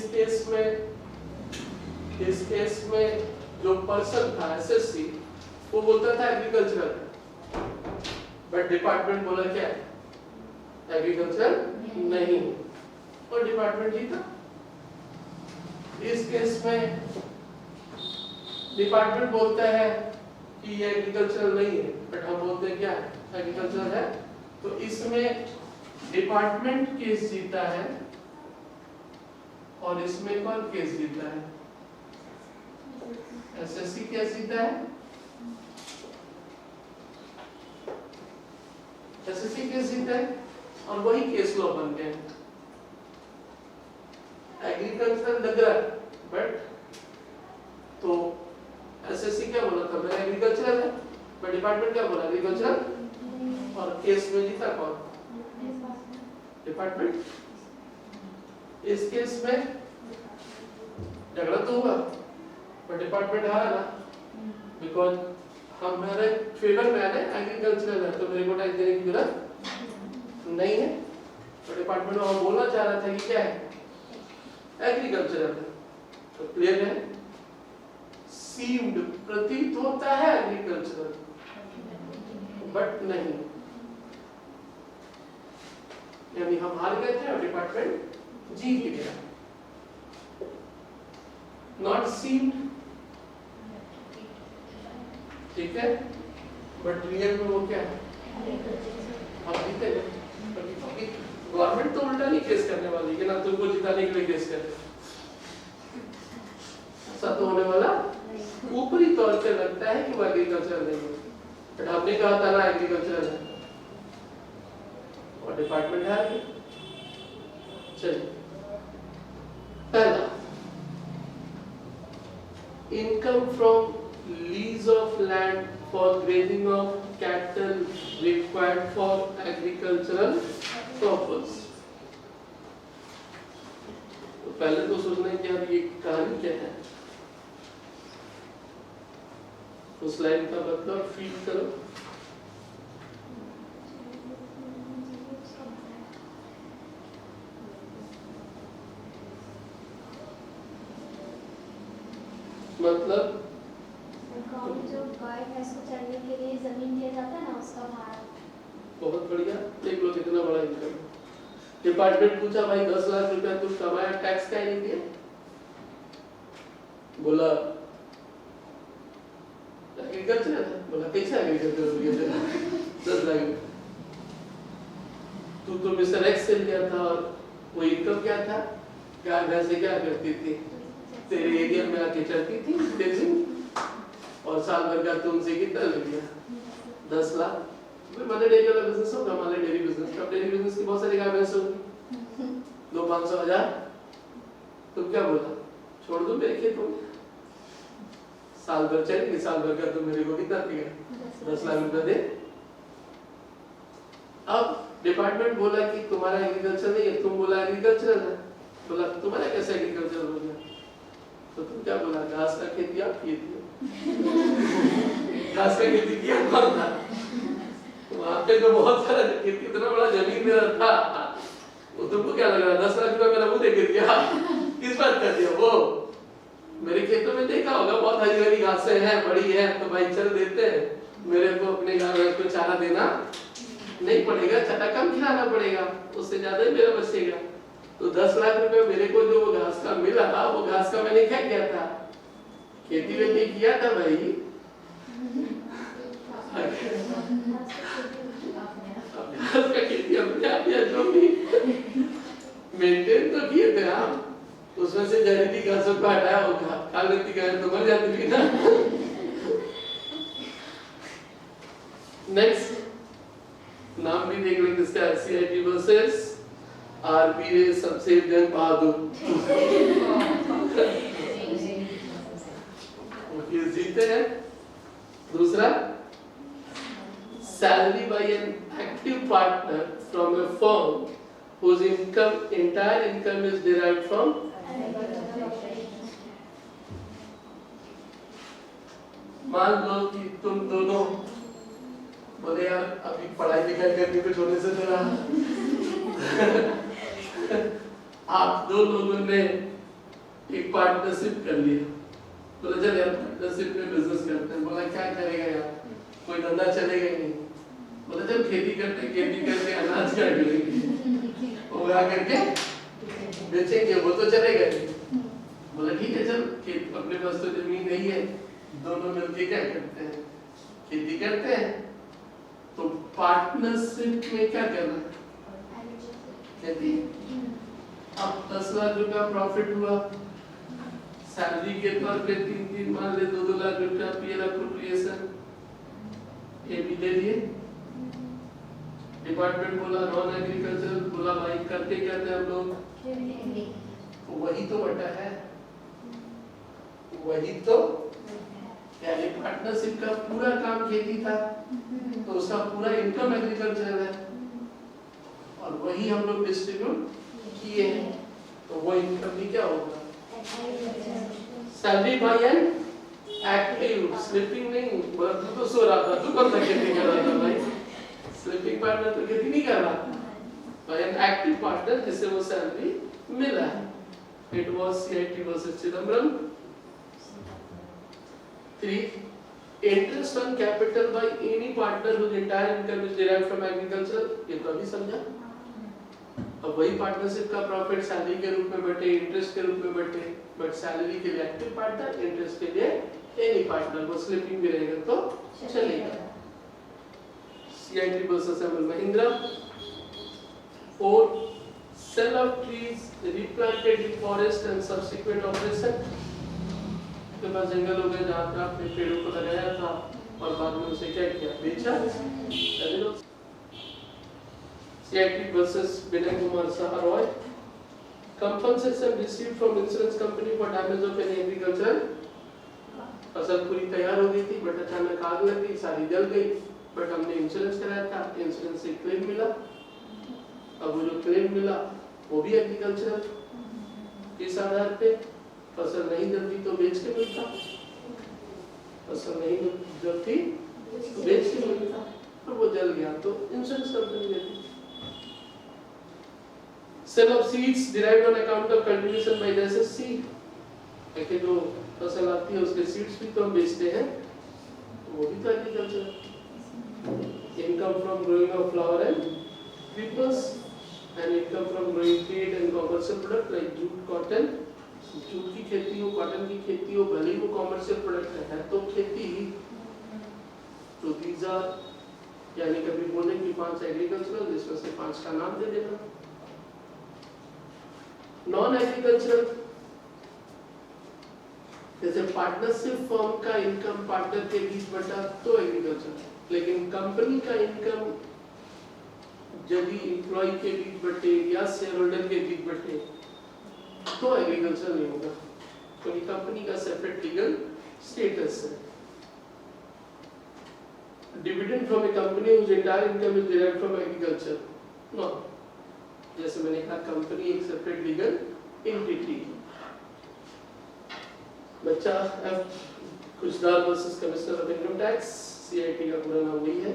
केस में जो पर्सन था एसएससी वो बोलता था एग्रीकल्चरल, बट डिपार्टमेंट बोला क्या एग्रीकल्चर नहीं, और डिपार्टमेंट जीता। इस केस में डिपार्टमेंट बोलता है कि ये एग्रीकल्चर नहीं है, बट हम बोलते हैं क्या एग्रीकल्चर है। तो इसमें डिपार्टमेंट केस जीता है और इसमें कौन केस जीता है, एसएससी केस जीता है, एसएससी केस जीता है, और वही केस लॉ बन गए। एग्रीकल्चर लग रहा है बट तो एसएससी क्या बोला था मैं एग्रीकल्चरल है, बट डिपार्टमेंट क्या बोला एग्रीकल्चरल, और केस में जीता कौन डिपार्टमेंट। इस केस में झगड़ा तो हुआ बट डिपार्टमेंट हारा ना, बिकॉज हमारे फेवर में है एग्रीकल्चरल है तो मेरे को टैक्स देने की जरूरत नहीं है। तो डिपार्टमेंट में बोलना चाह रहा था कि क्या है एग्रीकल्चरल है, तो क्लियर है सीम्ड प्रतीत होता है एग्रीकल्चरल बट नहीं, यानी हम हार गए थे और डिपार्टमेंट जीत गया। नॉट सीम्ड, ठीक है, बट रियल में वो क्या है हम जीते गए। गवर्नमेंट तो उल्टा नहीं केस करने वाली है ना, तुमको जिताने के लिए केस करे, ऐसा तो होने वाला ऊपरी तौर पे लगता है कि वो एग्रीकल्चर नहीं है, बट हमने कहा था ना एग्रीकल्चर है और डिपार्टमेंट है। चलिए पहला income from lease of land for grazing of cattle required for agricultural purpose. तो पहले तो सोचना है कि यार ये कहानी क्या है, उस लाइन का मतलब फील करो। मतलब जो गाय भैंस को चरने के लिए जमीन दिया जाता है ना उसका भाड़ा। बहुत बढ़िया, देख लो कितना बड़ा इनकम। डिपार्टमेंट पूछा भाई 10 लाख रुपया तुम कमाया टैक्स का नहीं दिया, बोला एग्रीकल्चर है, बोला कैसा एग्रीकल्चर हो गया 10 लाख। तू तो मिस्टर एक्स से लिया था और वो इनकम क्या था, गाय भैंसे क्या करती थी तेरे एरिया में आके चलती थी और साल भर का तुमसे कितना ले लिया 10 लाख। मदर डेयरी वाला बिजनेस होगा, हमारे डेयरी बिजनेस का, डेयरी बिजनेस की बहुत सारी गाय भैंस होगी, 200-500 तुम क्या बोला छोड़ दो मेरे खेतों में, साल भर चलेगी, साल भर का तुम मेरे को कितना देगा 10 लाख रुपया दे। अब डिपार्टमेंट बोला कि तुम्हारा एग्रीकल्चर नहीं है, तुम बोला एग्रीकल्चर है, बोला तुम्हारा कैसा एग्रीकल्चर हो गया, तो तुम क्या बोला घास का खेती आप किए थे घास का खेती किया कौन था, वहां पे जो बहुत सारा खेती इतना बड़ा जमीन मेरा था, वो तुमको क्या लग रहा 10 लाख रुपया मेरा मुंह देके दिया, किस बात कर दिया, वो मेरे खेतों में देखा होगा बहुत हरी हरी घासें हैं बड़ी है तो भाई चल देते हैं, मेरे को अपने गाय को चारा देना नहीं पड़ेगा, चारा कम खिलाना पड़ेगा, उससे ज्यादा ही मेरा बचेगा। तो 10 लाख रुपए मेरे को जो घास का मिला वो घास का मैंने क्या किया था, खेती वेती किया था भाई, घास का खेती हमने आप या जो भी मेंटेन तो किए थे हम, उसमें से जहरीली घासों को हटाया, वो खा लेती गाय तो मर जाती थी ना। नेक्स्ट नाम भी देख लेंगे इसका, सीआईटी वर्सेस आरपी रे सबसे जंग बहादुर ये जीते हैं। दूसरा salary by an active partner from a firm whose income, entire income is derived from मान लो कि तुम दोनों बोले यार अभी पढ़ाई लिखाई करके कुछ होने से तो रहा आप दो लोगों ने एक पार्टनरशिप कर लिया, बोला चल यार पार्टनरशिप में बिजनेस करते हैं। बोला क्या करेगा यार, कोई धंधा चलेगा ही नहीं। बोला चल खेती करके अनाज क्या करेंगे, उगा करके बेचेंगे, वो तो चलेगा ही। बोला ठीक है चल, अपने पास तो जमीन नहीं है, दोनों मिलके क्या करते हैं, खेती करते हैं। तो पार्टनरशिप में क्या करना है, खेती। अब 10 लाख रुपया प्रॉफिट हुआ, सैलरी के तौर पे 3 मान ले 2 लाख रुपया पीएल अप्रोप्रिएशन ये भी ले लिए। डिपार्टमेंट बोला नॉन एग्रीकल्चर, बोला भाई करके क्या थे हम लोग, वही तो बटा है, वही तो यानी पार्टनरशिप का पूरा काम खेती था, तो उसका पूरा इनकम एग्रीकल्चर है और वही हम लोग डिस्ट्रीब्यूट किए हैं। तो वो इनकम भी क्या होगा, salary by an active, sleeping नहीं। बोला तू तो सो रहा था, तू कब तक खेती कर रहा था भाई, स्लीपिंग पार्टनर तो खेती नहीं कर रहा था, बाय एन एक्टिव पार्टनर जिससे वो सैलरी मिला है। It was CIT versus Chidambaram. 3. Interest on capital by any partner whose entire income is derived from agriculture, ये तो अभी समझा। अब वही पार्टनरशिप का प्रॉफिट सैलरी के रूप में बटे, इंटरेस्ट के रूप में बटे, बट सैलरी के लिए एक्टिव पार्टनर, इंटरेस्ट के लिए एनी पार्टनर, वो स्लिपिंग भी रहेगा तो चलेगा। CIT versus ML Mahindra. 4. Sell of trees replanted in forest and subsequent operation, के पास जंगल हो गए जहाँ पे आपने पेड़ों को लगाया था और बाद में उसे क्या किया, बेचा। CIT versus Vinay Kumar Saha Roy. Compensation received from insurance company for damage of an agriculture, फसल पूरी तैयार हो गई थी बट अचानक आग लग गई, सारी जल गई, बट हमने इंश्योरेंस कराया था, इंश्योरेंस से क्लेम मिला। अब वो जो क्लेम मिला वो भी एग्रीकल्चर किस आधार पे, फसल नहीं जलती तो बेच के मिलता, फसल नहीं जलती तो बेच के मिलता, और वो जल गया तो इंश्योरेंस कंपनी देती। Sale of seeds derived on account of cultivation by the SSC, देखिए जो फसल आती है उसके सीड्स भी तो हम बेचते हैं, तो वो भी तो agriculture. Income from growing of flower and creepers and income from growing feed and commercial product like jute, cotton, jute की खेती हो, कॉटन की खेती हो, भले ही वो कॉमर्शियल प्रोडक्ट है तो खेती, तो दीज आर, यानी कभी बोले कि 5 एग्रीकल्चरल, जिसमें से 5 का नाम दे देना। नॉन एग्रीकल्चरल, जैसे पार्टनरशिप फर्म का इनकम पार्टनर के बीच बटा तो एग्रीकल्चर, लेकिन कंपनी का इनकम यदि एम्प्लॉय के बीच बटे या शेयर होल्डर के बीच बटे तो एग्रीकल्चर नहीं होगा, क्योंकि कंपनी का सेपरेट लीगल स्टेटस है। Dividend from a company whose entire income is derived from agriculture, no, जैसे मैंने कहा कंपनी एक separate legal entity. Bacha Guzdar versus commissioner of income tax, CIT का पूरा नाम वही है।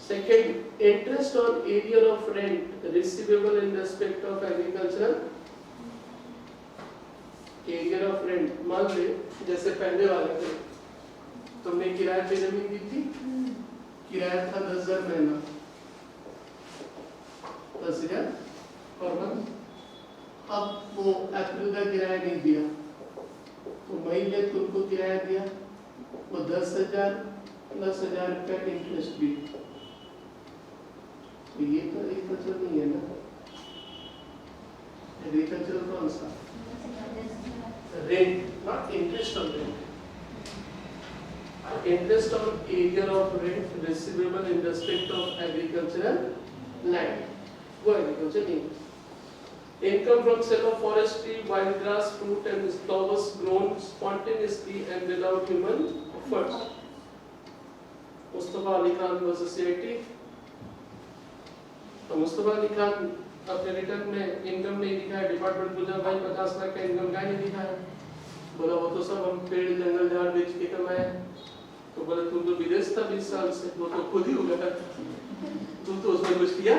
Second, interest on arrear of rent receivable in respect of agricultural, arrear of rent, मान ले जैसे पहले वाले थे, तुमने किराए पे जमीन दी थी, किराया था 10,000 महीना, 10,000 पर मंथ। अब वो अप्रैल का किराया नहीं दिया तो मई में तुमको किराया दिया, वो 10,000 रुपया इंटरेस्ट भी, तो ये तो एग्रीकल्चर नहीं है ना। एग्रीकल्चर कौन सा, rent, not interest on rent. Interest on area of rent receivable in respect of agricultural land, वो agriculture नहीं है। Income from sale of forestry, wild grass, fruit and flowers grown spontaneously and without human efforts. Mustafa Ali Khan versus CIT। तो मुस्तफा अली खान अपने return में income नहीं दिखाया, department पूछा भाई 50 लाख का इनकम का नहीं दिखाया? बोला वो तो सब हम पेड़ जंगल झाड़ बेच के कमाए। तो बोला तुम तो विदेश था 20 साल से, वो तो खुद ही हो गया, तू तो उसमें कुछ किया?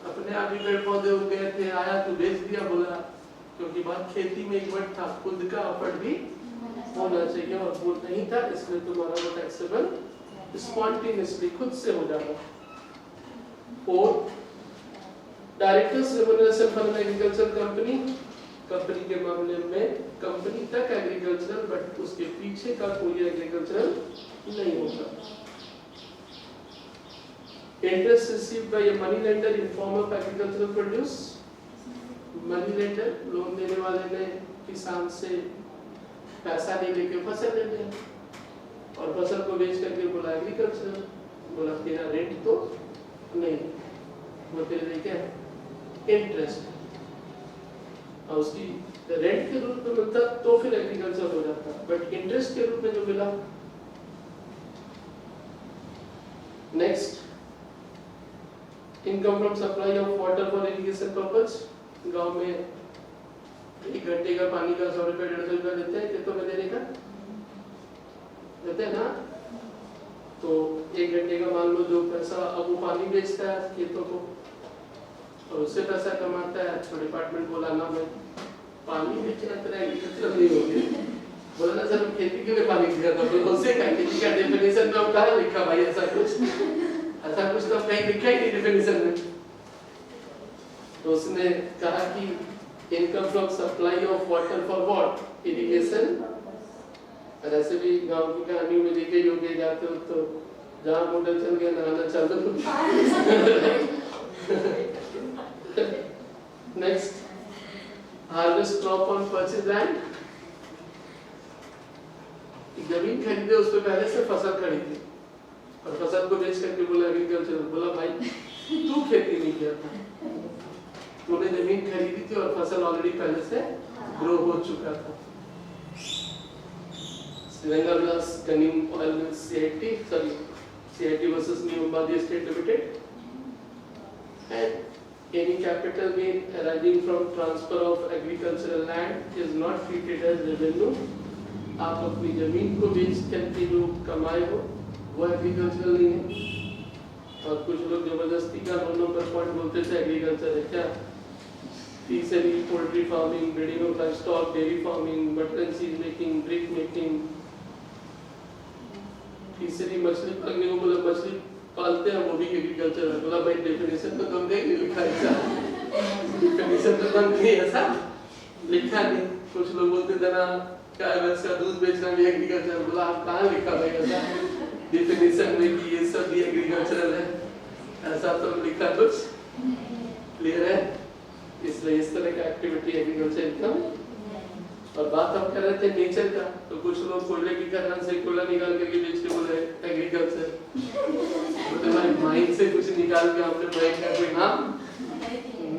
अपने आप ही पेड़ पौधे उग गए थे, आया तो बेच दिया। बोला क्योंकि बात खेती में एक वर्ड था, खुद का एफर्ट भी होना चाहिए, और वो नहीं था, इसलिए तुम्हारा वो टैक्सेबल स्पॉन्टेनियसली खुद से हो जाता। और directors remuneration for an agriculture company, company के मामले में कंपनी तक एग्रीकल्चरल, बट उसके पीछे का कोई एग्रीकल्चरल नहीं होगा। Interest received by a money lender in form of agricultural produce, money lender loan देने वाले ने किसान से पैसा नहीं लेके फसल ले लिया और फसल को बेच करके बोला एग्रीकल्चर, बोला तेरा रेट तो नहीं, वो तेरे लिए क्या है इंटरेस्ट, और उसकी रेंट के रूप में मिलता तो फिर एग्रीकल्चर हो जाता, बट इंटरेस्ट के रूप में जो मिला। Next, income from supply of water for irrigation purpose. गांव में 1 घंटे का पानी का 100 रुपए 150 रुपए देते हैं खेतों में देने का, देते हैं ना? तो 1 घंटे का मान लो जो पैसा, अब वो पानी बेचता है खेतों को और उससे पैसा कमाता है, तो डिपार्टमेंट बोला ना मैं पानी बेचना तेरा एग्रीकल्चर नहीं हो गया। बोला ना सर हम खेती के लिए पानी दिया था, तो उससे खेती का डेफिनेशन में कहाँ लिखा भाई ऐसा कुछ? ऐसा कुछ तो कहीं लिखा ही नहीं डेफिनेशन में। तो उसने कहा कि income from supply of water for what irrigation. और ऐसे भी गांव की कहानी में देखे होंगे, जाते हो तो जहाँ मोटर चल गया नहाना चालू। Next, harvest crop on purchase land. जमीन खरीदे उस पे पहले से फसल खरीदी और फसल को बेच करके बोला एग्रीकल्चर, बोला भाई तू खेती नहीं किया था, तूने जमीन खरीदी थी और फसल ऑलरेडी पहले से ग्रो हो चुका था। श्रीरंगा विलास गनीम oil mills CIT versus New Ambadi State Limited, and any capital gain arising from transfer of agricultural land is not treated as revenue। आप अपनी जमीन को बेच करके जो कमाए हो वो एग्रीकल्चरल नहीं है। और कुछ लोग जबरदस्ती का 2 नंबर पॉइंट बोलते थे एग्रीकल्चर है क्या? Fishery, poultry farming, breeding of livestock, dairy farming, butter and चीज मेकिंग, ब्रिक मेकिंग। फिशरी मछली पालने को बोला मछली पालते हैं वो भी एग्रीकल्चर है। बोला भाई डेफिनेशन तो तुम देख नहीं लिखा ऐसा, डेफिनेशन तो तुम नहीं ऐसा लिखा नहीं। कुछ लोग बोलते थे ना गाय भैंस का दूध बेचना भी एग्रीकल्चर, बोला आप कहाँ लिखा भाई ऐसा डेफिनेशन में कि ये सब भी एग्रीकल्चरल है? ऐसा तो लिखा कुछ क्लियर है? इसलिए इस तरह का एक्टिविटी एग्रीकल्चर इनकम। और बात हम कर रहे थे नेचर का, तो कुछ लोग कोयले की खदान से कोयला निकाल करके बेच के बोले एग्रीकल्चर। बोले भाई माइन से कुछ निकाल के हमने माइन का कोई नाम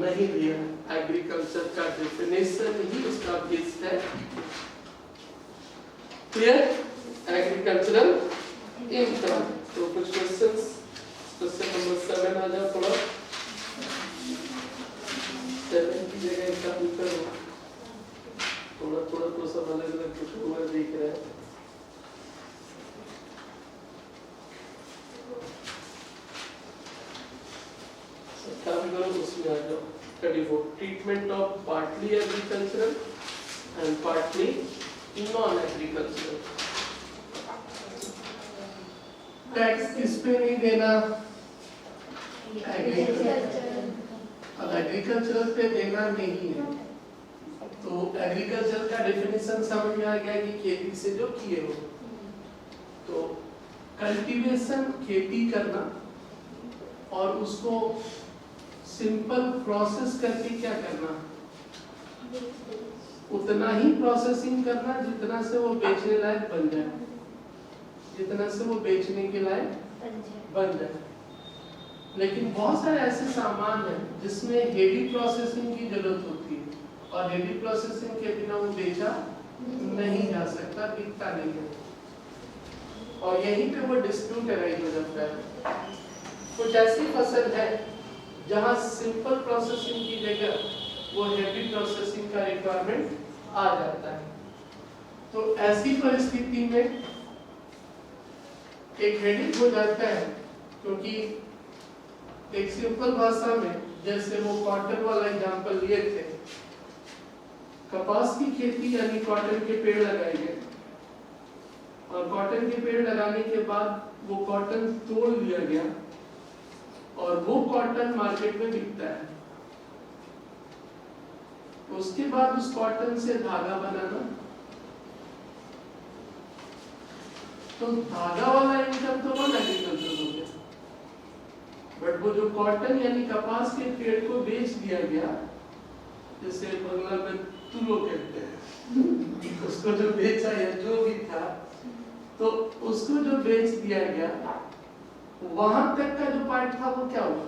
नहीं दिया। एग्रीकल्चर का डेफिनेशन ही उसका बेस है। क्लियर? Agricultural income. तो कुछ क्वेश्चंस, क्वेश्चन नंबर 7 आ जाओ थोड़ा। 7 की जगह इसका उत्तर थोड़ा तो सब अलग अलग कुछ हुआ दिख रहा है। काम करो उसमें आ जाओ। 34 treatment of partly agricultural and partly non agricultural. Tax किस पे नहीं देना? एग्रीकल्चर। अब एग्रीकल्चरल पे देना नहीं है तो एग्रीकल्चर का डेफिनेशन समझ में आ गया कि खेती से जो किए हो। तो कल्टीवेशन खेती करना और उसको सिंपल प्रोसेस करके क्या करना, उतना ही प्रोसेसिंग करना जितना से वो बेचने लायक बन जाए, जितना से वो बेचने के लायक बन जाए। लेकिन बहुत सारे ऐसे सामान हैं जिसमें हेवी प्रोसेसिंग की जरूरत होती है और हेवी प्रोसेसिंग के बिना वो बेचा नहीं जा सकता, बिकता नहीं है। और यहीं पे वो डिस्प्यूट अराइज हो जाता है। कुछ ऐसी फसल है जहां सिंपल प्रोसेसिंग की जगह वो हैवी प्रोसेसिंग का रिक्वायरमेंट आ जाता है। तो ऐसी परिस्थिति में एक हेडेक हो जाता है, क्योंकि एक सिंपल भाषा में जैसे वो कॉटन वाला एग्जांपल लिए थे, कपास की खेती यानी कॉटन के पेड़ लगाए गए और कॉटन के पेड़ लगाने के बाद वो कॉटन तोड़ लिया गया और वो कॉटन मार्केट में बिकता है। उसके बाद उस कॉटन से धागा बनाना, तो धागा वाला इनकम तो नॉन एग्रीकल्चर हो गया, बट वो जो कॉटन यानी कपास के पेड़ को बेच दिया गया, जैसे बंगला में तुलो कहते हैं, उसको जो बेचा या जो भी था, तो उसको जो बेच दिया गया, वहां तक का जो पार्ट था वो क्या हुआ?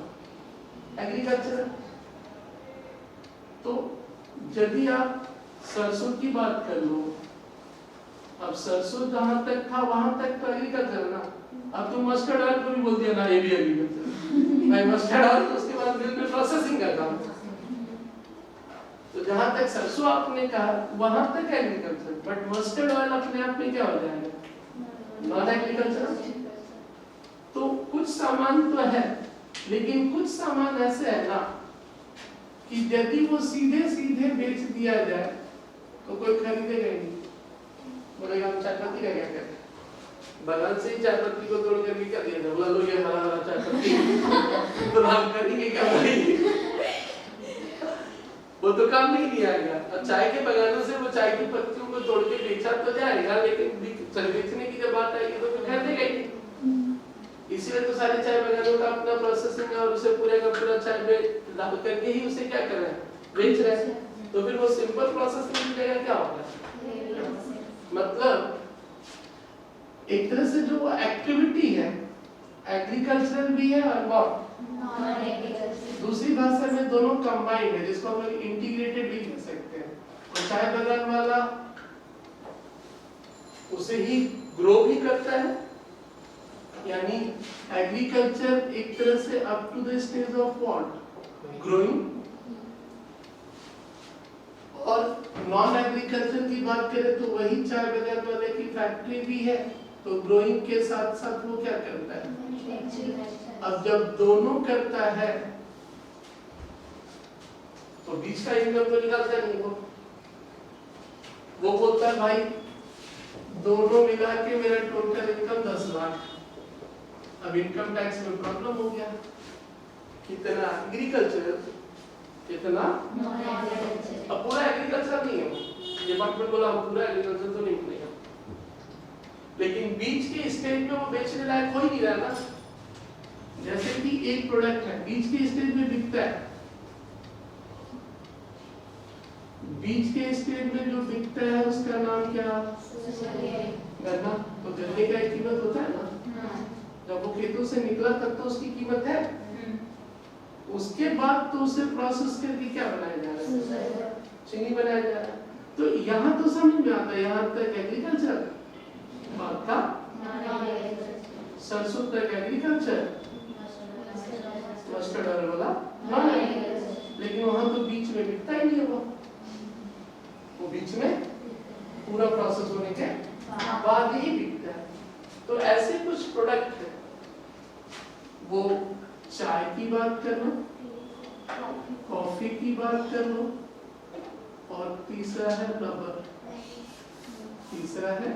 एग्रीकल्चर। तो यदि आप सरसों की बात कर लो, अब सरसों जहां तक था वहां तक तो एग्रीकल्चर ना, अब तुम मस्टर्ड ऑयल को भी बोल दिया ना ये भी एग्रीकल्चर। भाई मस्टर्ड ऑयल तो उसके बाद मिल में प्रोसेसिंग का काम। तो जहां तक सरसों आपने कहा वहां तक एग्रीकल्चर, बट मस्टर्ड ऑयल अपने आप में क्या हो जाएगा? Non agriculture. तो कुछ सामान तो है, लेकिन कुछ सामान ऐसे है ना कि यदि वो सीधे सीधे बेच दिया जाए तो कोई खरीदेगा ही नहीं। बोलेगा हम चाय पत्ती का क्या करें, बागान से ही चाय पत्ती को तोड़ करके क्या दिया जाए, बोला लो ये हरा हरा चाय पत्ती तो हम करेंगे क्या भाई? वो तो काम नहीं दिया गया। और चाय के बागानों से वो चाय की पत्तियों को तोड़ के बेचा तो जाएगा, लेकिन बेचने की जब बात आएगी तो खरीदेगा ही नहीं। इसीलिए तो सारे चाय बागानों का अपना प्रोसेसिंग है और उसे पूरे का पूरा चाय में डाल करके ही उसे क्या कर रहे हैं? बेच रहे हैं। तो फिर वो सिंपल प्रोसेसिंग की जगह क्या होगा? मतलब एक तरह से जो एक्टिविटी है एग्रीकल्चरल भी है और नॉन एग्रीकल्चरल। दूसरी भाषा में दोनों कंबाइंड है, जिसको हम लोग इंटीग्रेटेड भी कह सकते हैं। और चाय बागान वाला उसे ही ग्रो भी करता है, यानी एग्रीकल्चर एक तरह से up to the stage of what? Growing. और नॉन एग्रीकल्चर की बात करें तो वही चाय बागान वाले की फैक्ट्री भी है, तो ग्रोइंग के साथ साथ वो क्या करता है? अब जब दोनों करता है तो बीच का इनकम तो निकालता नहीं। वो बोलता है भाई दोनों मिला के मेरा टोटल इनकम 10 लाख। अब इनकम टैक्स में प्रॉब्लम हो गया, कितना एग्रीकल्चर कितना नॉन एग्रीकल्चर। अब पूरा एग्रीकल्चर नहीं है, ये बात मैं बोला पूरा एग्रीकल्चर तो नहीं बनेगा, लेकिन बीच के स्टेज में वो बेचने लायक हो ही नहीं रहा ना। जैसे कि एक प्रोडक्ट है बीच के स्टेज में बिकता है, बीच के स्टेज में जो बिकता है उसका नाम क्या? गन्ना। तो गन्ने का एक कीमत होता है ना, जब वो खेतों से निकला तब तो उसकी कीमत है, उसके बाद तो उसे प्रोसेस करके क्या बनाया जा रहा है? चीनी बनाया जा रहा है। तो यहाँ तो समझ में आता है, यहाँ तक एग्रीकल्चर बात था, सरसों तक एग्रीकल्चर, मस्टर्ड ऑयल वाला नॉन एग्रीकल्चर। लेकिन वहां तो बीच में बिकता ही नहीं होगा, वो बीच में पूरा प्रोसेस होने के बाद ही बिकता है। तो ऐसे कुछ प्रोडक्ट है, वो चाय की बात कर लो, कॉफी की बात कर लो, और तीसरा है रबर। तीसरा है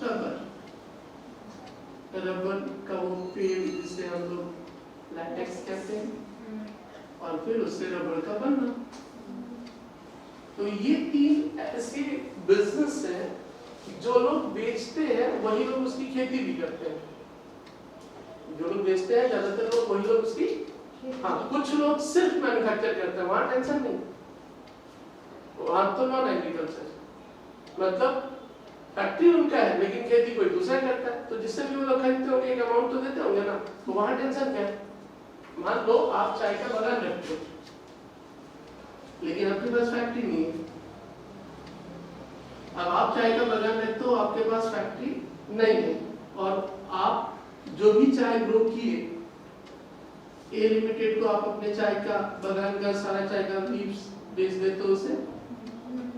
रबर। रबर का वो पेड़ जिसे हम लोग लैटेक्स कहते हैं, और फिर उससे रबर का बनना। तो ये 3 ऐसे बिजनेस है, जो लोग बेचते हैं वही लोग उसकी खेती भी करते हैं। जो लोग बेचते हैं ज्यादातर लोग वही लोग उसकी, हाँ कुछ लोग सिर्फ मैन्युफैक्चर करते हैं, वहां टेंशन नहीं, वहां तो नॉन एग्रीकल्चर, मतलब फैक्ट्री उनका है लेकिन खेती कोई दूसरा करता है। तो जिससे भी वो लोग खरीदते होंगे एक अमाउंट तो देते होंगे ना, तो वहां टेंशन क्या है? मान लो आप चाय का बागान रखते हो, लेकिन आपके पास फैक्ट्री नहीं है। अब आप चाय का बागान रखते हो, आपके पास फैक्ट्री नहीं है, और आप जो भी चाय ग्रो किए ए लिमिटेड को आप अपने चाय का बागान का सारा चाय का लीव्स बेच देते हो, उसे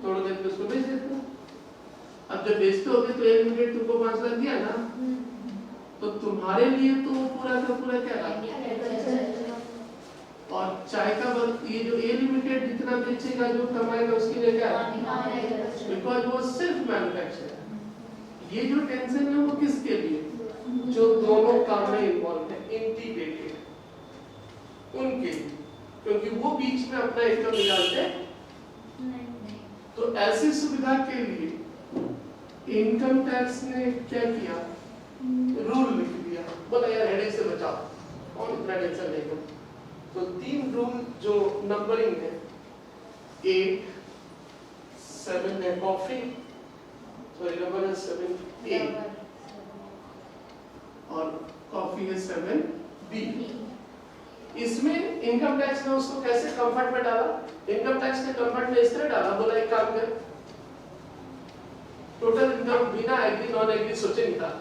तोड़ देते उसको बेच देते हो। अब जब बेचते होगे तो ए लिमिटेड तुमको 5 लाख दिया ना, तो तुम्हारे लिए तो वो पूरा का पूरा क्या रहा, और चाय का ये जो ए लिमिटेड जितना बेचेगा जो कमाएगा उसके लिए क्या है, बिकॉज वो सिर्फ मैन्युफैक्चर है। ये जो टेंशन है वो किसके लिए, जो दोनों काम में इन्वॉल्व है, इंटीग्रेटेड उनके लिए, क्योंकि वो बीच में अपना इनकम निकालते। तो ऐसी सुविधा के लिए इनकम टैक्स ने क्या किया, रूल लिख दिया, बोला यार हेडेक से बचाओ, कौन इतना टेंशन लेगा। तो 3 रूल जो नंबरिंग है, 8 7 है कॉफी, सॉरी नंबर है 7 A और कॉफी है 7 B। इसमें इनकम टैक्स ने उसको कैसे कंफर्ट में डाला, इनकम टैक्स ने कंफर्ट में इस तरह डाला, बोला एक काम कर, टोटल इनकम बिना एग्री नॉन एग्री सोचे निकाल,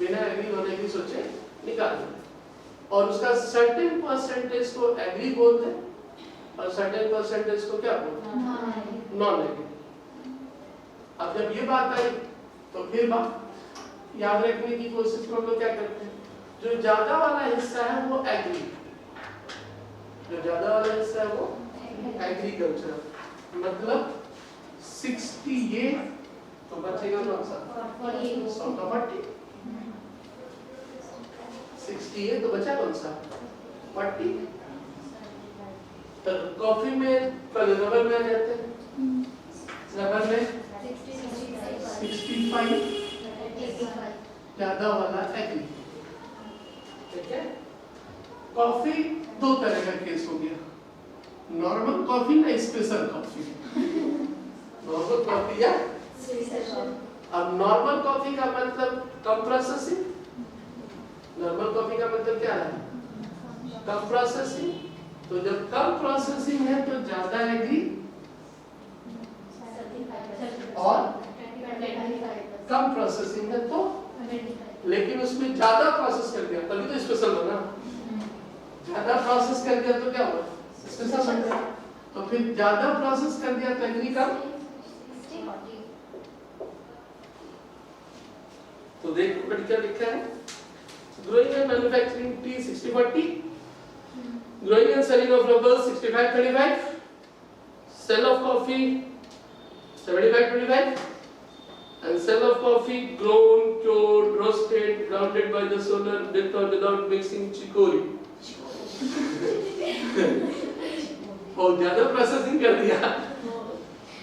बिना एग्री नॉन एग्री सोचे निकाल, और उसका सर्टेन परसेंटेज को एग्री बोल दे और सर्टेन परसेंटेज को क्या बोल दे, नॉन एग्री। अब जब ये बात आई तो फिर बात याद रखने की कोशिश करो, लोग क्या करते हैं, जो ज्यादा वाला हिस्सा है वो एग्री, जो ज्यादा वाला हिस्सा है वो एग्रीकल्चर, मतलब 60 ये तो बचेगा कौन सा 40, 60 ये तो बचा कौन सा 40। तो कॉफी में रबर में आ जाते हैं, रबर में 65 ज्यादा वाला एग्री, ठीक है। कॉफी 2 तरह का केस हो गया, नॉर्मल कॉफी ना स्पेशल कॉफी, नॉर्मल कॉफी या अब नॉर्मल कॉफी का मतलब कम प्रोसेसिंग, नॉर्मल कॉफी का मतलब क्या है, कम प्रोसेसिंग। तो जब कम प्रोसेसिंग है तो ज्यादा एग्री, और कम प्रोसेसिंग है तो, लेकिन उसमें ज्यादा प्रोसेस कर दिया तभी तो स्पेशल बना, ज्यादा प्रोसेस कर दिया तो क्या हुआ स्पेशल बन गया। तो फिर ज्यादा प्रोसेस कर दिया तो एग्री का, तो देखो क्या लिखा है, growing and manufacturing tea 60-40, growing and selling of rubber 65-35, sell of coffee 75-25, and sell of coffee grown, cured, roasted, grounded by the solar with or without mixing chicory। बहुत ज्यादा प्रोसेसिंग कर दिया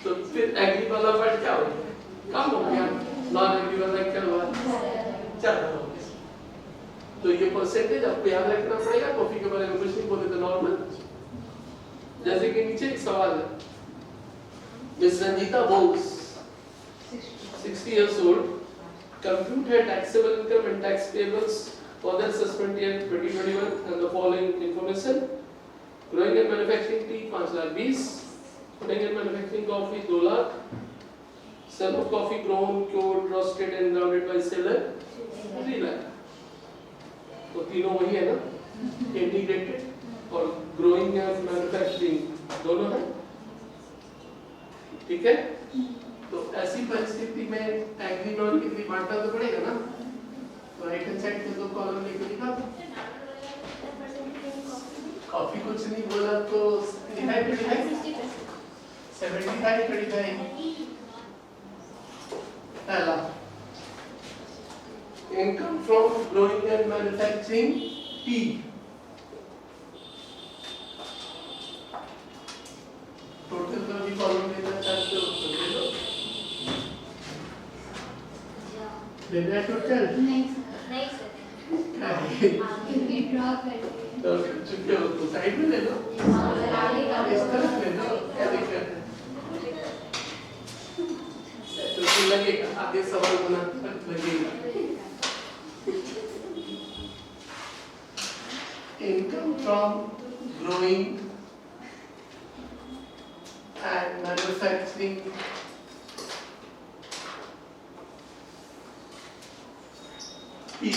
तो फिर एग्री वाला पार्ट क्या हो गया, कम हो गया, नॉन एग्री वाला क्या हुआ, ज्यादा हो गया। तो ये परसेंटेज आपको याद रखना पड़ेगा, कॉफी के बारे में कुछ नहीं बोले तो नॉर्मल। जैसे कि नीचे एक सवाल है, miss Ranjita Bose 60 years old, compute her taxable income and tax payables for the assessment year 2021 and the following information. Growing and manufacturing tea 5,20,000, growing and manufacturing coffee 2 lakh, sell of coffee grown, cured, roasted and grounded by seller 3 lakh। तो तीनों वही है ना, integrated और growing and manufacturing दोनों है, ठीक है। तो ऐसी परिस्थिति में एग्री नॉन एग्री बांटना तो पड़ेगा ना, तो राइट हैंड साइड पे 2 कॉलम लेके लिखा, कॉफी कुछ नहीं बोला तो 75-25 पहला income from growing and manufacturing tea, total का भी कॉलम लेना चाहते हो तो ले लो, लेना टोटल नहीं सर, आगे ड्रॉ करके तो चुके हो तो साइड में ले लो, इस तरफ ले लो, क्या दिक्कत है, तो लगेगा आगे सवाल बनाते लगेगा। Income from growing and manufacturing tea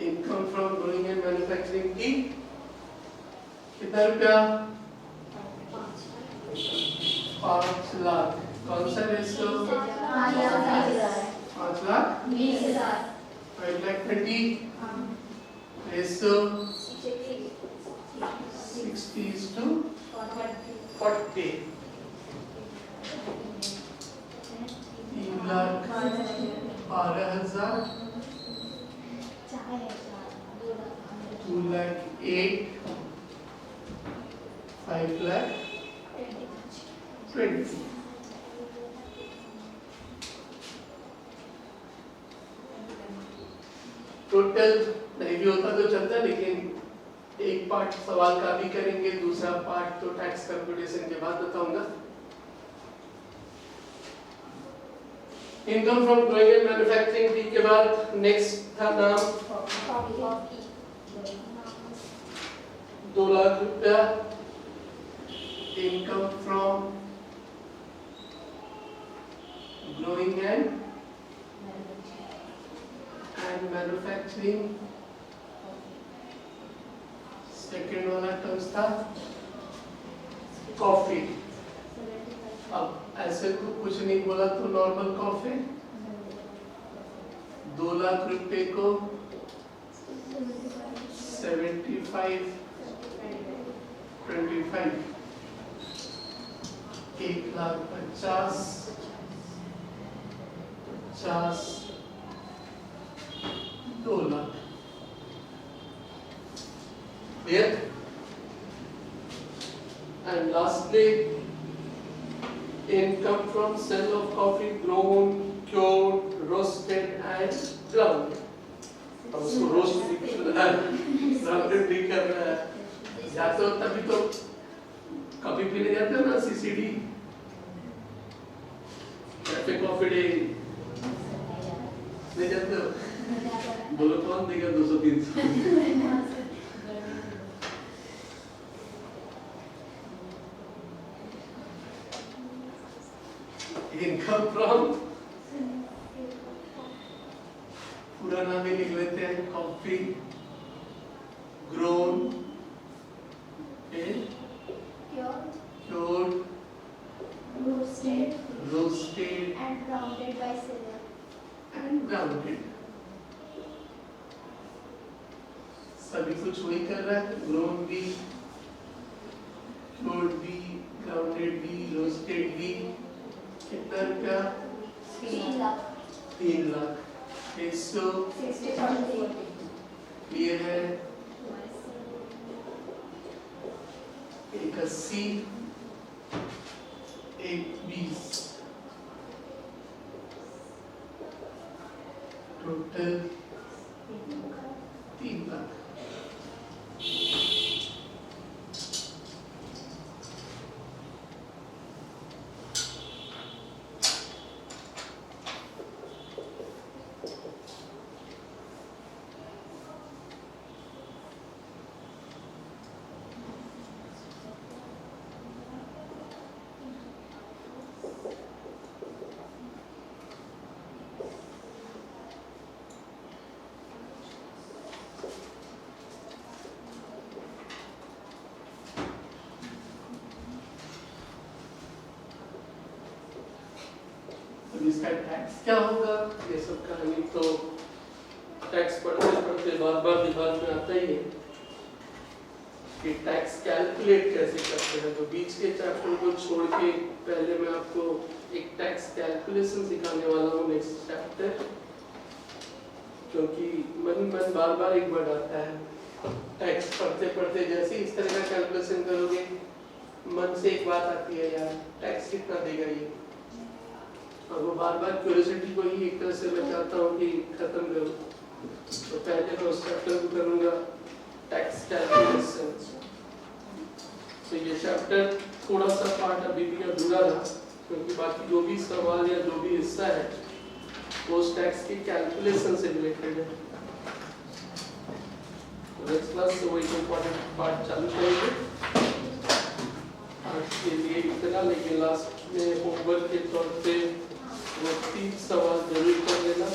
income from growing and manufacturing की कितना रुपया? 5 लाख। कौन सा ratio? 5 lakh 5 lakh 30 ratio 60:40। 3,12,000 2,08,000 5,20,000। Total नहीं भी होता तो चलता, लेकिन एक पार्ट सवाल का भी करेंगे, दूसरा पार्ट तो टैक्स कैलकुलेशन के बाद बताऊंगा। Income from growing and manufacturing T के बाद नेक्स्ट था नाम 2 लाख रुपया। Income from growing and manufacturing, second वाला टर्म्स था कॉफी। अब ऐसे तो कुछ नहीं बोला तो नॉर्मल कॉफी 2 लाख रुपए को 75/25 1,50,000 50 2 lakh. Clear? And lastly, income from sale of coffee grown, cured, roasted and ground. अब उसको रोस्ट भी कर रहा है, ग्राउंडेड भी कर रहा है। जाते हो तभी तो कॉफी पीने जाते हो ना, CCD कैफे कॉफी डे ले जाते हो, बोलो कौन देगा 200-300। इनकम फ्रॉम पूरा नाम ही लिख लेते हैं, coffee grown cured, roasted and grounded by seller. and grounded। सभी कुछ वही कर रहा है, ग्रोन भी, cured भी, grounded भी, roasted भी। कितना रुपया? 3 लाख 3 लाख। 60/40 क्लियर है? 1,80 1,20 टोटल 3 लाख। इसका टैक्स क्या होगा, ये सब कहानी तो टैक्स पढ़ते पढ़ते बार बार दिमाग में आता ही है कि टैक्स कैलकुलेट कैसे करते हैं। तो बीच के चैप्टर को छोड़ के पहले मैं आपको एक टैक्स कैलकुलेशन सिखाने वाला हूँ नेक्स्ट चैप्टर, क्योंकि मन बार बार एक बार आता है। टैक्स पढ़ते पढ़ते जैसे इस तरह का कैलकुलेशन करोगे, मन से एक बात आती है, यार टैक्स कितना देगा ये। और वो बार बार क्यूरियोसिटी को ही एक तरह से मैं चाहता हूँ कि खत्म करूँ। तो पहले मैं उस चैप्टर को करूँगा टैक्स कैलकुलेशन। तो ये चैप्टर थोड़ा सा पार्ट अभी भी अधूरा रहा, क्योंकि बाकी जो भी सवाल या जो भी हिस्सा है वो उस टैक्स की कैलकुलेशन से रिलेटेड है। नेक्स्ट क्लास से वही इम्पोर्टेंट पार्ट चालू करेंगे। आज के लिए इतना, लेकिन लास्ट में होमवर्क के तौर पे वो 3 सवाल जरूर कर लेना।